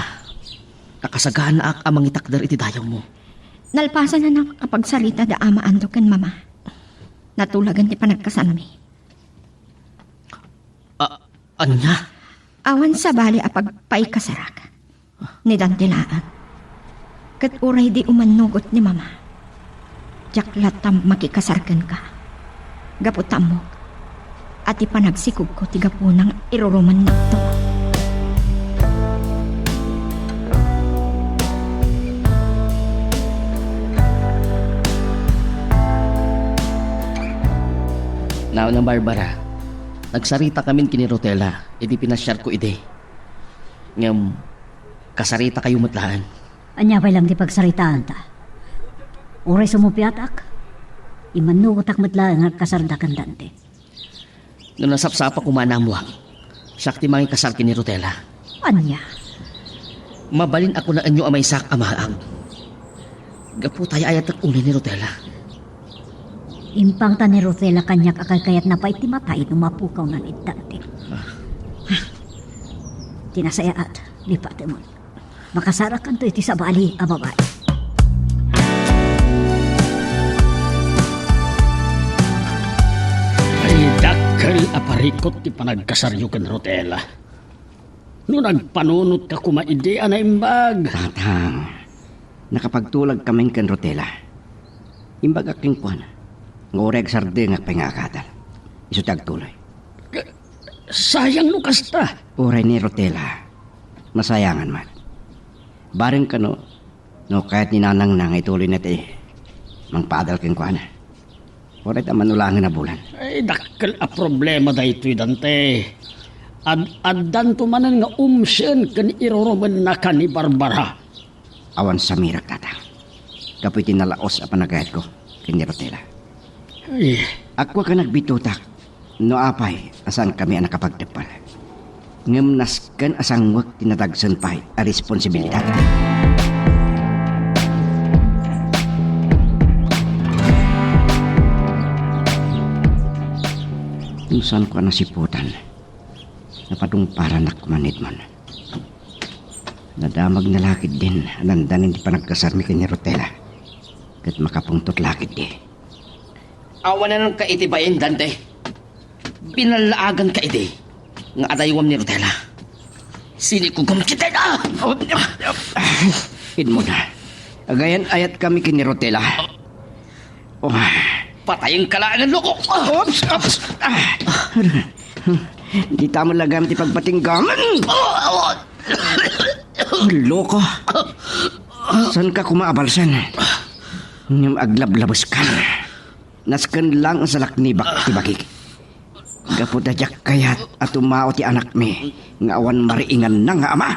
nakasagaan na ak amang itakdar iti dayaw mo. Nalpasan na nakapagsarita da ama ando ken Mama. Natulagan ti panagkasanmi. Anya? Awan sa bali apagpay kasarak. Ni Dante laan. Kat uray di umanugot ni Mama. Jaklatam makikasarkan ka. Gaputam mo. At ipanagsikog ko ti gapunang iruruman nito. Now ng Barbara, nagsarita kami kini Rotela, edi pinasyar ko ide. Ngam, kasarita kayo matlaan. Anya pa lang di pagsaritaan ta. Uray sumupiatak. Imanugotak matlaan nga kasardakan Dante. Nung nasapsapa kumanamwang, sakti mangi kasar kini Rotela. Anya? Mabalin ako na anyo amay sak amaang. Gapu tayo ayat at uli ni Rotela. Impang ta ni Rosela kanyak akal kayat na pa iti matay no mapukaw na ni Dante. Tinasayaat, lipat mo. Makasarakan to iti sa bali, ababay. Ay dakkel aparikot ti panagkasaryo ken Rotela. No nagpanunot ka kumaidea na imbag. Tatang, nakapagtulag kaming kan Rotela. Imbag aking kuhan. Ngoreg sarde nga pangakatal. Isutag tuloy. Sayang no kasta. Uray ni Rotela. Masayangan man. Bareng ka no kahit ninanang nang ituloy na tayo. Mangpadal kang kuhan. Uray ta manulangan na bulan. Ay, dakkel a problema da ito'y Dante. Addan tumanan nga umsen kan iroroman na ka ni Barbara. Awan sa mirak tatang. Kapoy tinalaos a panagayat ko. Kini Rotela. Ay, Ako ka nagbitutak. No apay, asan kami ang nakapagtepal. Ngemnaskan asang wag tinatagsan pa a responsibilidad. Insan ko nasiputan. Napadungparan nak manid man. Nadamag na lakid din. Anandanin di pa nagkasarmi kanya Rotela. Kat makapungtot lakid di. Awan na ng kaitibayin, Dante. Binalaagan ka iti. Nga adaywam ni Rotela. Sinikugom kita na! Id mo na. Agayan ayat kami kini Rotela. Oh, Patayin ka lang ang loko! di tamo lagam ti pagpatinggaman. Loko. San ka kumaabalsan? Ngam aglablabos ka. Naskan lang ang salak ni Bakti-Bakik. Gapudajak kayat at umao ti anak mi. Nga awan mariingan na nga ama.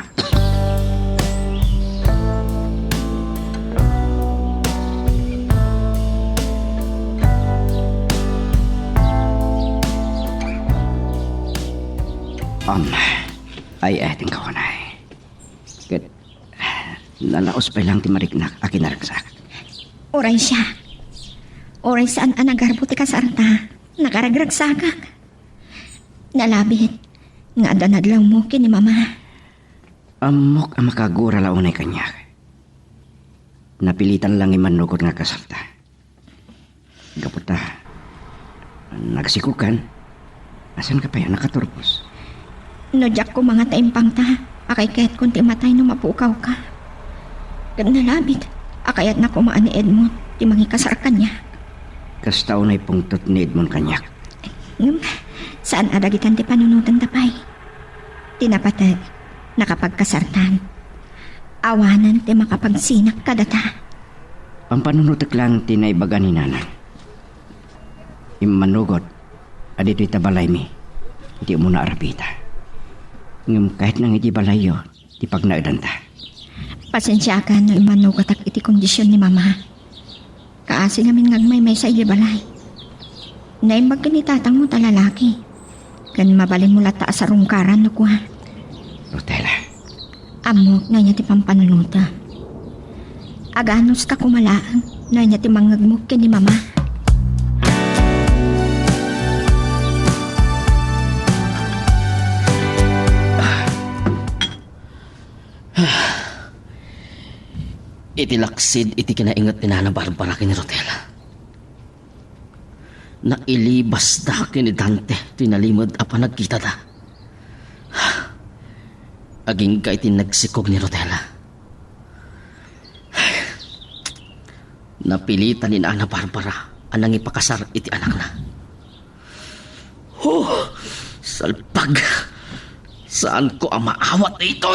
Ay ating kawanay. Kat nalaos pa lang ti mariknak akin naragsak. Oray siya. Oray saan ang nagarbuti ka sa arta. Nakaragragsakak. Nalabit. Nga danadlaw mo kini mama. Amok ang makagura launay kanya. Napilitan lang imanukot nga kasalta. Gaputa. Nagsikukan. Asan ka pa yan nakaturpos? Nodyak ko mga taimpang ta. Akay kahit kunti matay no mapukaw ka. Kad nalabit. Akayat na kumaan ni Edmond. Di mangikasar kanya. Kastaw na'y pungtot ni Edmond kanyak. Saan adagitan ti panunutan tapay? Tinapatag. Nakapagkasartan. Awanan ti makapagsinak kadata. Ang panunutak lang tinaibaga ni nanang. Imanugot. Adito'y tabalay mi. Hindi mo na arapita. Ngam kahit nang iti balayo, di pagnaidan ta. Pasensya ka no imanugatak iti kondisyon ni mama. Kaasi ngamin ngagmay sa iya balay. Naimbag ka ni tatang mo talalaki. Kan mabalin mo lata sa rungkaran no kuha. Rotela. Amok na niya ti pampanunuta. Aganos ka kumalaan na niya ti mangagmok ka ni mama. Itilaksid iti kinaingat ni Nana Barbara kini Rotela. Nailibas da kini Dante tinalimod apa nagkita da. Aging ka iti nagsikog ni Rotela. Napilitan ni Nana Barbara anang ipakasar iti anak na. Salpag! Saan ko ang maawat na ito?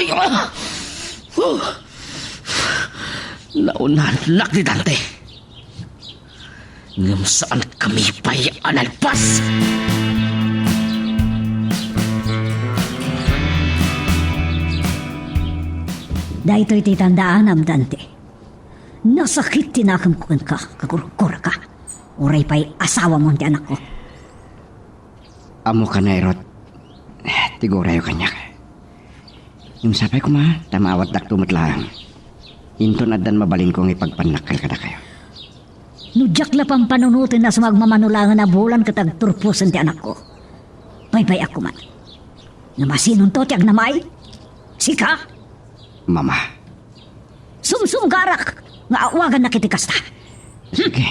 Naunanak ni Dante. Ngam saan kami pa'y analpas? Dahito iti tandaan am Dante. Nasakit tinakam ko ka, kakurukura ka. Uray pa'y asawa mo ti anak ko. Amo ka na erot. Tiguray ko kanyak. Yung sapay ko ma, tamawat dak tumatlang. Inton adan mabalin kong ipagpanakay kada kayo. Nudyak la pang panunutin na sa magmamanulangan na bulan katag turpusan ti anak ko. Pay ako man. Namasinon to tiyag namay? Sika? Mama. Sumsumgarak nga awagan na kitikasta. Sige.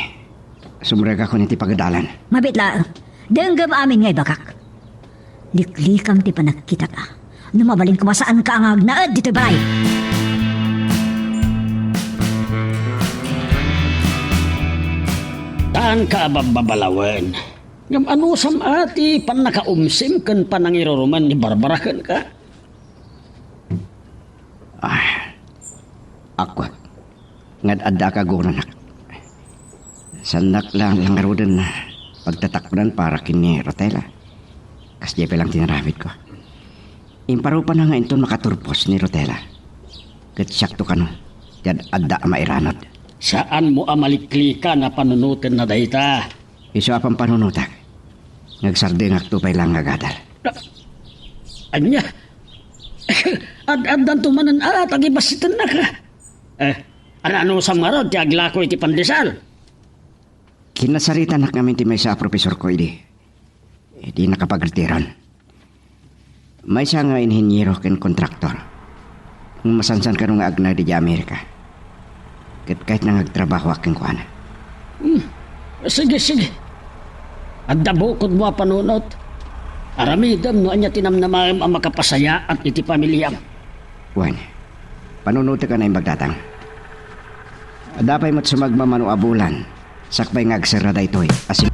Sumrega ko niti pagadalan. Mabitla, denggam amin ngay bakak. Liklikam ti panagkita ka. Numabalin ko ba saan ka ang agnaad dito balay? Taan ka babalawan. Ngam ano sam ati pan nakaumsim kan panangiruruman ni Barbara kan ka? Ako, ngad adda ka gunanak. Sanak lang lang arudan na pagtatakpan para kini Rotela. Kasya pa lang tinaramit ko. Imparo pa na nga ito makaturpos ni Rotela. Katsyak to kano, yan adda mairanod. Saan mo amaliklika na panunutin na dayta? Iso apang panunutak. Nagsarding akto pa ilang agadal. Anya? Ad-adan tumanan tagibasitan na ka. Ano sa marod, ti aglako iti pandesal? Kinasarita na kami ti may sa profesor ko idi. Di nakapagretirahan. May siya nga inhinyero ken kontraktor. Masansan ka nga agna di Amerika. Kahit na nagtrabaho aking kuana. Sige. Adabukod mo panunot. Aramidam no anya tinamnamam ang makapasaya at iti pamilyam. Juan, panunuti ka na yung bagdatang. Adapay mo't sumagmamano abulan. Sakbay nga agsarada ito'y. Asin...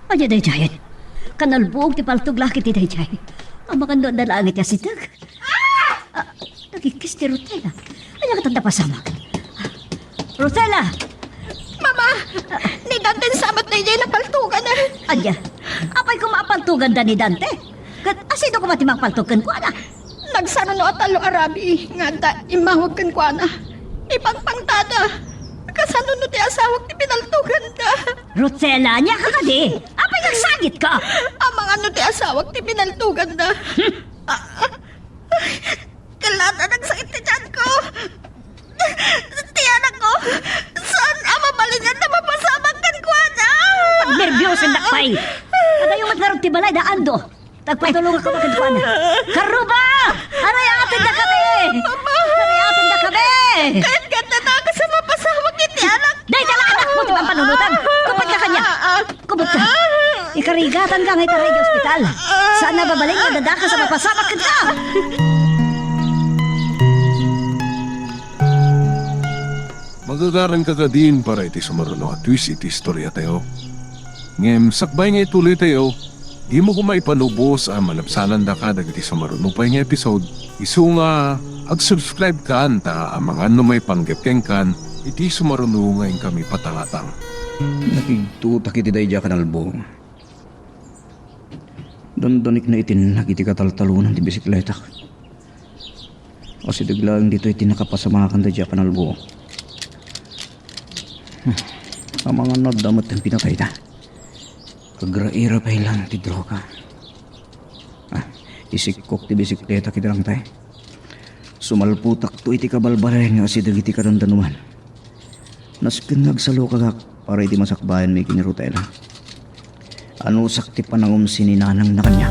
Anya day jayan. Kanalbuog ti paltog laki ti day jay. Ang makando na langit ya sitag. Nagikis ti Rotela. Anya ka tanda pasama. Rotela! Mama, ni Dante sabat na ijay na paltugan na. Anya, apay ko maapaltugan da ni Dante. Kat asino ko matimang paltugan ko ana. Nagsano no atalo Arabi, nga da imahog kan ko na. Ipangpangtada. Kasano no ti asawag ti pinaltugan da. Rotela, anya ka kadi. Apay nagsagit ka. Ang mga no ti asawag ti pinaltugan da. Kalata nagsakit ti tiyan ko. Ti anak ko, saan ang mabalingan na mapasabang kan ko na? Nervyos ang nakpay. At ayaw maglarong ti balay da ando. Tagpatulong ako makadwan. Karuba! Aray atin na kami! Aray atin na kami! Kahit ganda na ako sa mapasawag iti anak. Day tala anak mo, di ba ang panunutan? Kubot ka kanya. Kubot ka. Ikarigatan ka ngayon taray di ospital. Saan na babalik ka dadaka sa mapasamak ka? Magagaran ka din para iti sumaruno at twist iti istorya tayo. Ngem, sakbay nga ituloy tayo. Di mo ko maipanubos ang malapsanan da ka dagiti sumaruno pa nga episode. Isu nga, ag-subscribe ka anta ang mga ano may panggepkeng kan iti sumaruno ngayon kami patangatang. Nakigtutak iti dayja kanalbo. Dondonik na itin nakiti kataltalunan ti bisikleta. O si daglang dito iti nakapasamakan dayja kanalbo. Ang mga nagdamot ang pinatay ta. Kagraira pa ilang ti droga. Isikok ti bisikleta kita lang tayo. Sumalputak to iti kabalbalay nga si dagiti karandanuman. Naspin nagsalo kagak para iti masakbayan may kinirutela. Ano sakti panangum sininanang na kanya.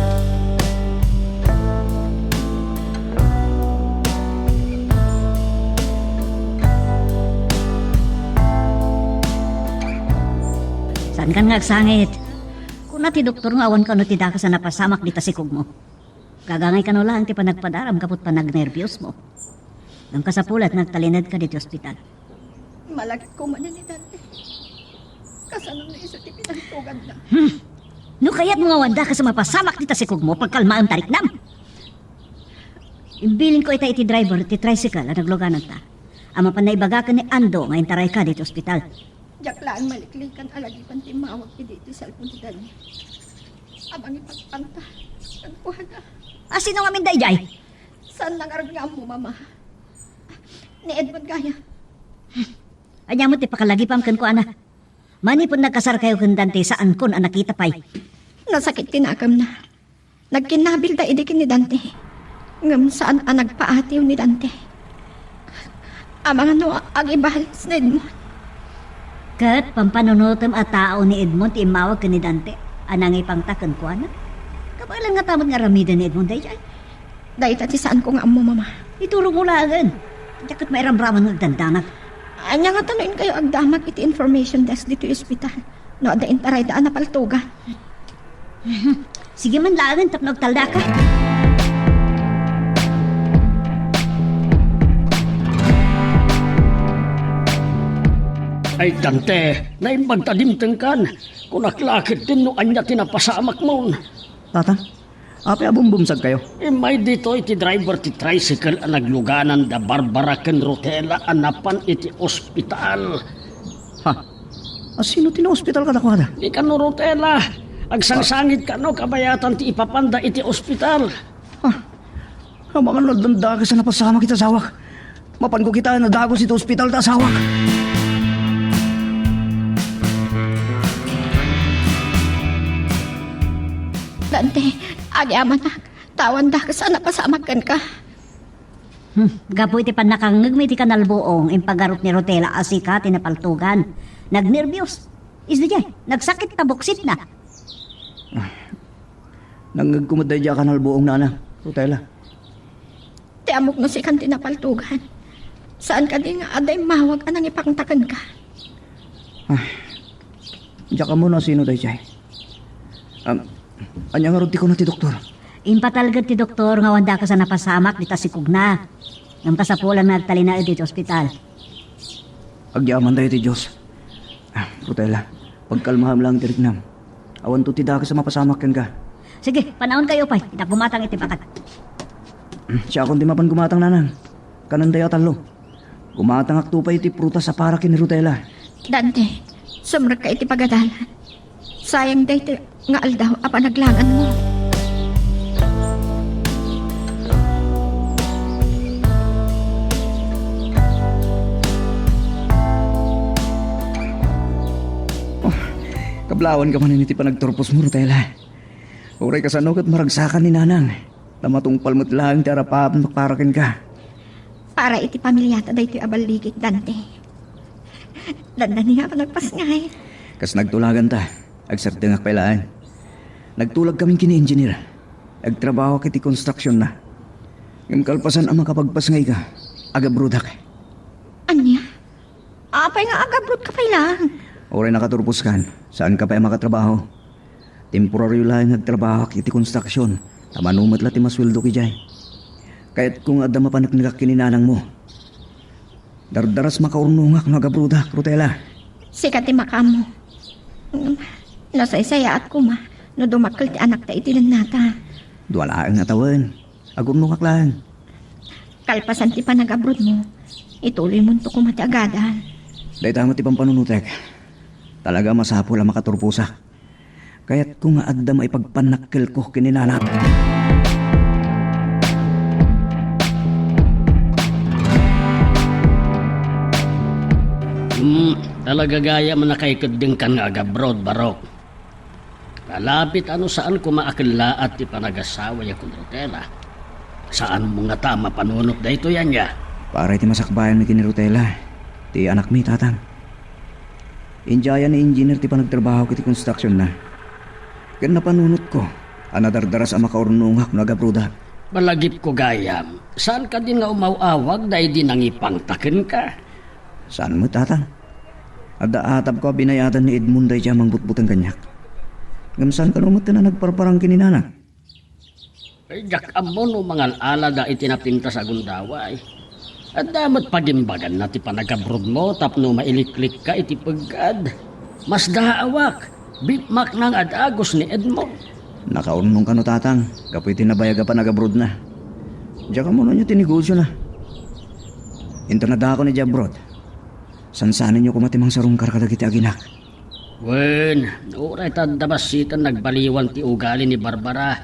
Saan kan ngagsangit? Kung na ti doktor nga awan ka no ti daka sa napasamak di tasikog mo. Gagangay ka no lang ti panagpadaram kaput panagnervyos mo. Nang kasapulat nagtalinad ka dito ospital. Malaki ko man ni Dante. Kasano na isa ti pinaltugan na. No kaya't mga wanda ka sa mapasamak di tasikog mo pagkalma ang tariknam. Imbiling ko iti driver ti tricycle na nagluganan ta. Ama pa naibaga ka ni Ando nga intaray ka dito ospital. Jak lang maliklikan alagi panti mawag ti diti cellphone ti Dani. Abang ipagpanta. Nagkuha na. Sino nga minday jay? Saan nangarag nga mo, mama? Ni Edmond Gaya. Anya mo ti pakalagi pam kan ko ana. Mani pun nagkasar kayo kan Dante saan kon ang nakita pay. Nasakit tinakam na. Nagkinabil da idikin ni Dante. Ngam saan ang nagpaatiw ni Dante. Amang ano ang ibahalis na Edmond. Kat pampanunutom at tao ni Edmond imawag ka ni Dante. Anang ipangtakan ko ana. Kapailan nga tamad nga ramida ni Edmond ay jay. Dahil tati saan ko nga mo, mama. Ituro mo lagan. Jakat may ramraman ng dandanag. Anya nga tanuin kayo agdamag iti information desk dito yung ospital. No, ada intaray daan na paltuga. Sige man laang tapno talda ka. Ay Dante, naimbag tadimteng kan. Kung naklakit din no anya tinapasamak mo. Tatang, api abumbumsag kayo. May dito iti driver ti tricycle ang nagluganan da Barbara ken Rotela anapan iti ospital. Ha? Sino tino-hospital ka dakwada? Di ka no Rotela. Agsangsangit ka no kabayatan ti ipapanda iti ospital. Ang mga nagdanda ka sa napasama kita sawak. Mapan ko kita na dagos ito hospital ta sawak. Dante, agyaman na. Tawan da ka sana pasamakan ka. Gapo iti panakangag may iti kanalbuong impagarot ni Rotela asika tinapaltugan. Nagnervyos. Isda dyan, nagsakit tabuksit na. Nangagkumaday dya kanal buong nana, Rotela. Ti amok no si kan tinapaltugan. Saan ka di nga aday mawag anang ipangtakan ka? Diya ka muna sino day jay. Anya nga roti ko na ti doktor. Impatalgad ti doktor nga wanda ka sa napasamak di tasikog na. Ang pasapulang nagtalina dito ospital. Agyaman dayo ti Diyos. Rotela, pagkalmaham lang ti Rignam. Awan to ti daka sa mapasamak yan ka. Sige, panahon kayo pa. Itagumatang iti pakat. Siya akong di mapan gumatang nanan. Kanan dayo talo. Gumatang akto pa iti prutas sa para kini Rotela. Dante, sumrag ka iti pagadalan. Sayang day ti nga aldaw apa naglangan mo. Kablawan ka man iti panagturpos mo, Rotela. Uray ka sa nukat maragsakan ni nanang. Tamatong palmot lang ti arapap makparakin ka. Para iti pamilyata day ti abaligit, Dante. Danda niya pa nagpasngay. Kas nagtulagan ta, agsarte nga kailaan. Nagtulag kaming kini-engineer. Agtrabaho kiti construction na. Ngam kalpasan ang makapagpasngay ka. Agabrudak. Anya? Apay nga agabrot ka pa lang. Oray nakaturpos kan, saan ka pa makatrabaho? Temporary lang nagtrabaho kiti construction. Tamanumat la ti masweldo ki jay. Kahit kung adama pa nagkininanang mo. Dardaras makaurnungak nga gabrudak, Rotela. Sikat ti makamo. Nasaysaya at kuma. No dumakal ti anak ta itinan nata. Duwala ang natawan. Agurnungak lang. Kalpasan ti panagabrod mo. Ituloy mo to kumati agadan. Dahil tama ti pampanunutek. Talaga masapo lang makaturpusa. Kaya't kung adda maipagpanakil ko kininana. Talaga gaya man nakaikading kan nga agabrod, Barok. Kalapit ano saan ko maakilaat ti panagasawa ya kun Rotela. Saan mo nga tama panunot da ito yan ya? Para iti masakbayan mi kini Rotela. Ti anak mi tatang. Injaya ni engineer ti panagtrabaho kiti construction na. Gan napanunot ko. Anadardaras ang makaurnungak na agabruda. Balagip ko gayam. Saan ka din nga umawawag dahil di nangipangtakin ka? Saan mo tatang? Ada-atab ko binayatan ni Edmund ay jamang butbutang kanyak. Gamsan ka lumot na nagparparang kininana. Ay, jak amon o mga ala da itinapinta sa gundaway. At damat pagimbagan na ti panagabrod mo tapno mailiklik ka iti pagad. Mas daawak, bipmak ng adagos ni Edmond. Nakaurnong ka no tatang. Kapoy tinabayaga pa nagabrod na. Diyan ka muna niyo tinigosyo na. Internada ako ni Jabrod. Sansanin niyo kumatimang sarungkar kadagiti aginak. Wen, nuray tadabasitan nagbaliwan ti ugali ni Barbara.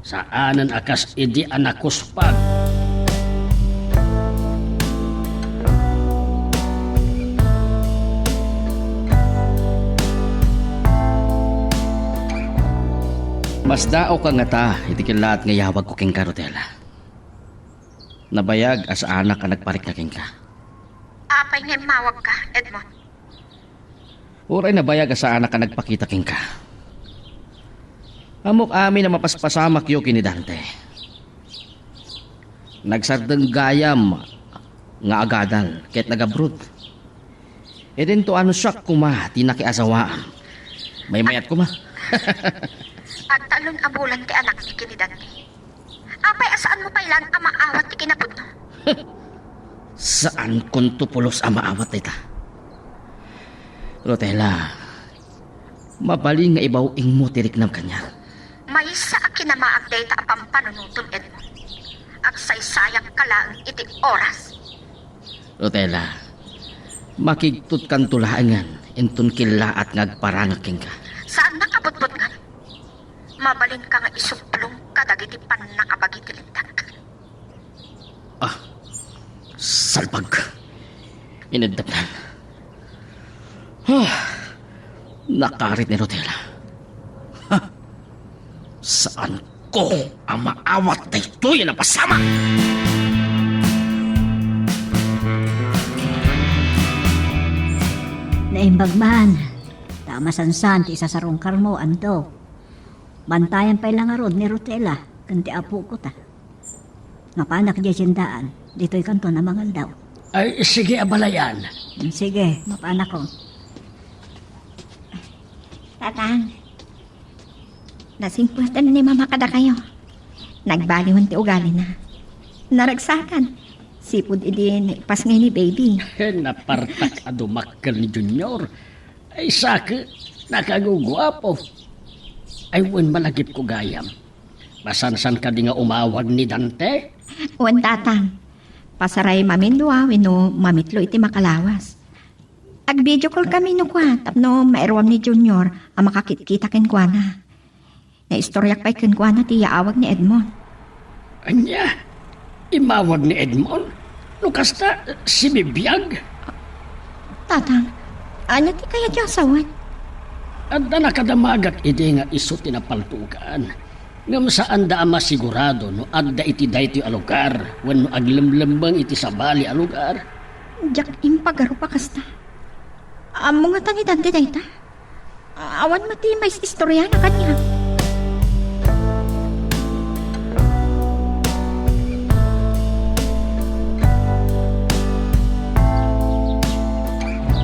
Saanan akas idi anakuspag. Mas dao ka nga ta, iti kilaat nga yawag ko king Rotela. Nabayag as anak ka nagparik na king ka. Apay nga mawag ka, Edmond. Uray nabayag as anak ka nagpakita king ka. Amok amin na mapaspasamak yo kini Dante. Nagsardeng gayam nga agadal ket nagabrod. E din to ano siya kuma, tinakiasawaan. May mayat kuma. Agtalon abulan ti anak ni kinidante. Apay asaan mo pa ilang amaawat ti kinapod no? Saan kun tupulos ang maawat ita? Rotela, mabaling nga ibawing mo tiriknam kanya. May sa akin na ma-update ang pampanunutom Edmond. Agsaysayang kalaang iti oras. Rotela, makigtut kan tulaangan, intun kilaat ngagparangaking ka. Saan nakabutbot nga? Mabalin ka nga isuplong kadagiti panakabagiti lintak. Salpag. Inadapnan. Nakarit ni Rotela. Saan ko ang maawat na ito yan ang pasama? Naimbag man. Tama sansan ti isasarong karmo anto. Bantayan pa ilang arod ni Rotela. Kanti apo ko ta. Mapanak di sindaan. Dito'y kanto na mangal daw. Ay, sige abalayan. Sige, mapanak ko. Tatang, nasingputan ni mama kada kayo. Nagbaliwan ti ugali na. Naragsakan. Sipod idin pas ngay ni baby. Napartak adumakkel ni Junior. Ay, saka, nakagugwapo. Ay, wen malagip ko gayam. Masansan ka di nga umawag ni Dante? Uwan tatang, pasaray mamindua wino mamitlo iti makalawas. Ag video call kami no kwa, tapno mairwam ni Junior ang makakit-kita ken kwa na. Naistoryak pa'y ken kwa na ti yaawag ni Edmond. Anya, imawag ni Edmond? Lukas na, si Bibiyag? Tatang, ano ti kaya di asawan? At na nakadamagak ide nga iso tinapaltukan. Ngam saan da ama sigurado no adda iti daytoy a lugar wenno aglemlembang iti sabali a lugar. Diyak impagaro pa kasta. Amo nga tani dante dayta. Awan mati may istorya na kanya.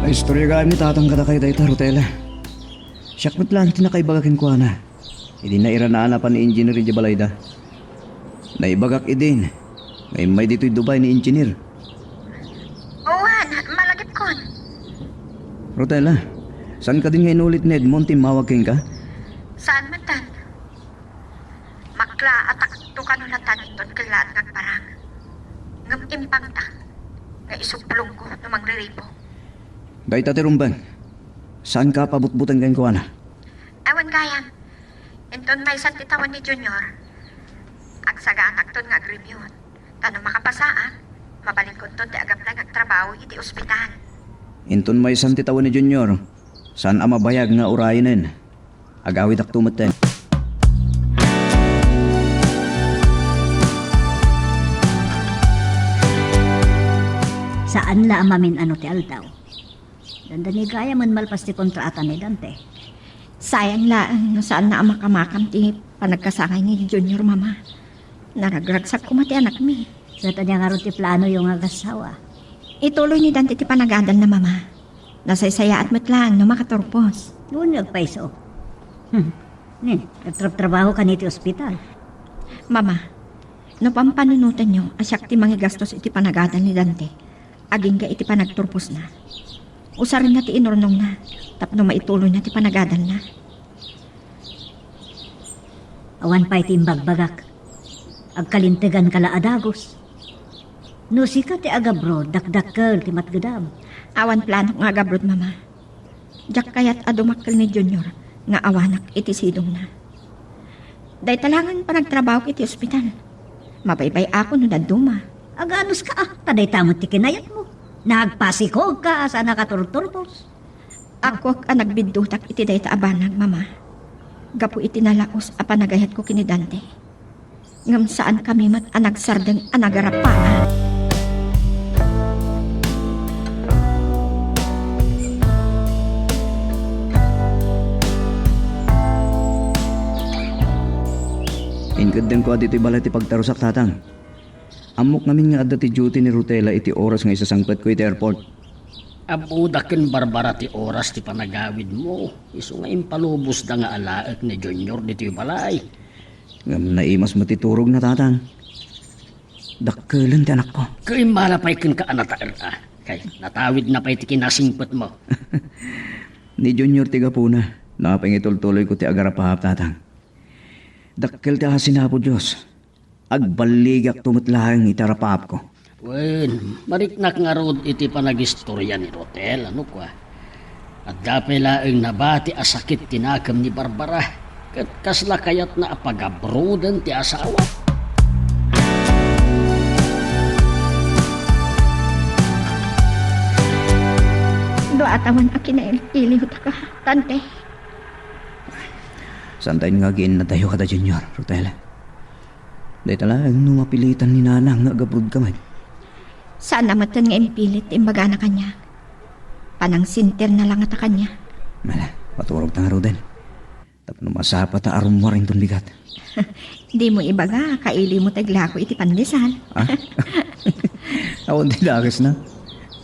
Naistorya ka mi tatang kada kay dayta Rotela. Siyakmat lang tinakaibagakin ko na. Hindi na iranaan pa ni engineer di balayda. Naibagak idin. May dito'y Dubai ni engineer. Owan, malagip kon. Rotela, saan ka din nga inulit ni Edmond timawag king ka? Saan man tan? Makla atak to kanulatan iton kailaan ngagparang. Ngam impang ta. Nga isuplong ko no magriripo. Dahil tatirumban, saan ka pabutbutan kayo ko na? Awan gayam. Inton may santitawan ni Junior. Agsagaan akton nga agrimyon. Tano makapasaan, mabalin ko ti agap lang agtrabaho iti ospital. Inton may santitawan ni Junior, saan ang mabayag nga urayanin? Agawid ak tumatan. Saan la amamin ano ti altaw? Dandani gaya man malpas ti kontrata ni Dante. Sayang lang no saan na ang makamakam ti panagkasakay ni Junior mama. Naragragsak ko mati anak mi. Sa tanya nga ron ti plano yung agasawa. Ituloy ni Dante ti panagadan na mama. Nasaysaya at matlang no makaturpos. Noon nagpaiso. Nagtrabaho ka niti ospital. Mama, no pampanunutan nyo asyak ti mangigastos iti panagadan ni Dante. Aging ka iti panagturpos na. Usarin na ti inurnong na. Tapno maituloy na ti panagadan na. Awan pa iti imbagbagak. Agkalintegan kala adagos. No sika ti agabro, dakdakkel ti matgadam. Awan plano nga gabrod mama. Diyak kayat adumakkel ni Junior nga awanak iti sidong na. Day talangan pa nagtrabaho iti ospital. Mabaybay ako no naduma. Aganos ka taday tamot ti kinayat mo. Nagpasikog ka sa nakaturturpos. Ako ang nagbidutak iti day taabanag mama. Gapu iti nalaos a panagayat ko kini Dante. Ngam saan kami mat anagsardeng anagarapana. Ingkadeng ko adito balay ti pagtarusak tatang. Amok namin nga adda ti duty ni Rotela iti oras nga isasangpet ko iti airport. Abuda ken Barbara ti oras ti panagawid mo. Iso nga impalubos da nga alaak ni Junior dito yung balay. Ngam naimas matiturog na tatang. Dakkelan ti anak ko. Kay malapay ken ka anataer Kay natawid na pa'y ti kinasingpot mo. Ni Junior tiga po na. Napangituloy ko ti agarapahap tatang. Dakkel ti asinapod Diyos. Agbaligak tumatlahang itarapahap ko. Wen, mariknak nga rod iti panagistorya ni Rotel, ano kwa? At dapay laeng nabati asakit tinakam ni Barbara. Kat kasla kayat na apagabrodan ti asawa. Do atawan akin na iliw ka, tante. Santayin nga gin na tayo kada Junior, Rotela. Dahil talagang nung mapilitan ni Nanang nga agabrod kamay. Sana matan nga impilit imbaga na kanya. Panang sinter na lang ata kanya. Mala, paturog ta nga Roden. Tapos masapa ta arumwar intong bigat. Di mo ibaga, kaili mo taglako iti pandesal. Ha? Ako di lakis na.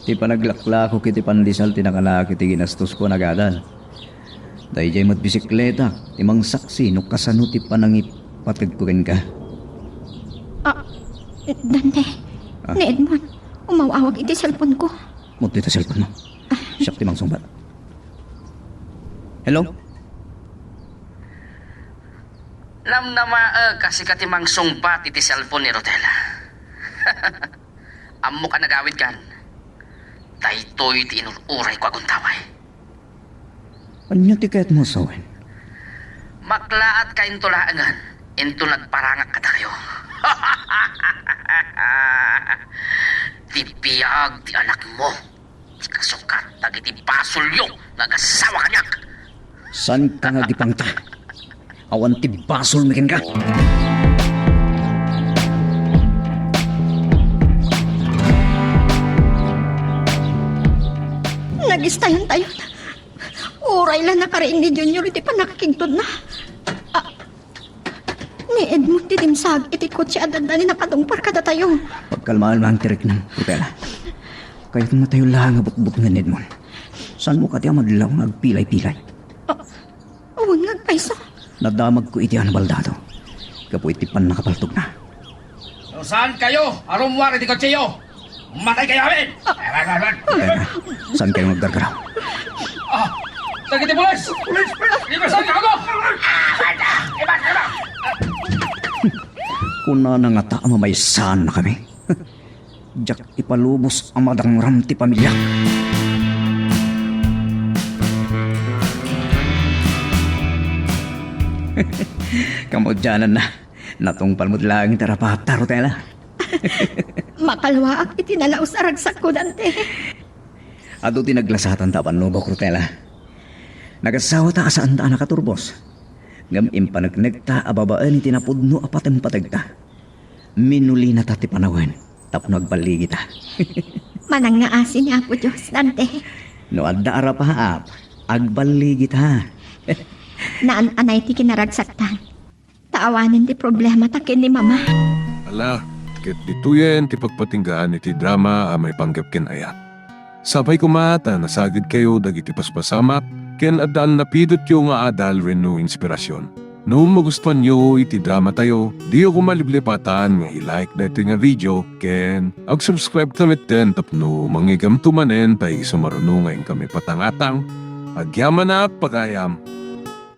Ti panaglakla ko kiti pandesal tinakalaki ti ginastos ko nagadal. Dahil jay matbisikleta, timang saksi no kasano ti panangipatag ko ka. Dante, ni Edmond, umawawag iti cellphone ko. Muti ta cellphone mo. Siyak timang sumbat. Hello? Lam na kasi katimang sungbat iti cellphone ni Rotela. Ammo ka nagawid kan. Daytoy ti inururay ko aguntaway. Ano tiket mo, Sawen? Maklaat ka intulaangan. Into nagparangak ka tayo. Ti piyag ti anak mo. Ti kasukat dagiti basulyo nagasawa kanyak. San ka nga gipangta? Awan ti basol mikin ka. Nagistayan tayo. Uray lang nakariin ni Junior iti panakikigtod na. Ni Edmond ti dimsag iti kotse adadani na padungpar kada tayo. Pagkalmaan mang tirik ng Rotela. Kahit na tayo lang abot-bot nga Edmond. San mo ka tiya madlaw nagpilay-pilay? Uwan ngagpaiso. Nadamag ko iti anabaldado. Kapo iti pan nakapaltog na. So saan kayo? Arumwar iti kotseyo! Matay kayo amin! Rotela, saan kayo magdargaraw? Sagiti pulis! Pulis! Libasan ka ako! Kuna na nga ta mamaysan na kami. Jak ipalubos ang madangram ti pamilya. Kamodyanan na. Natungpal mo't lang tarapata, Rotela. Makalwaak iti nalaos aragsak ko, Dante. Ado tinaglasatan ta panubok, Rotela. Nagasawa ta asaan ta nakaturbos. Ngam impanagnagta ababaan iti napudno apatem patagta. Minuli na ta ti panawen. Tapno agbaligi ta. Manang nga asin niya po, Diyos, Dante. No adda arapaap. Agbaligi ta. Naan-anay ti kinaragsaktan. Taawanin ti problema takin ni Mama. Ala, ket dituyen ti pagpatinggaan iti drama a may panggap ken ayat. Sabay kumata nasagid kayo dagiti paspasamak ken adal napidot yo nga adal renno inspirasyon. No magustuhan nyo iti drama tayo, di ako maliblipatan nga i-like na iti nga video ken ag-subscribe tamit den tapno mangigam tumanen tay sumarunungan kami patangatang agyaman na pagayam.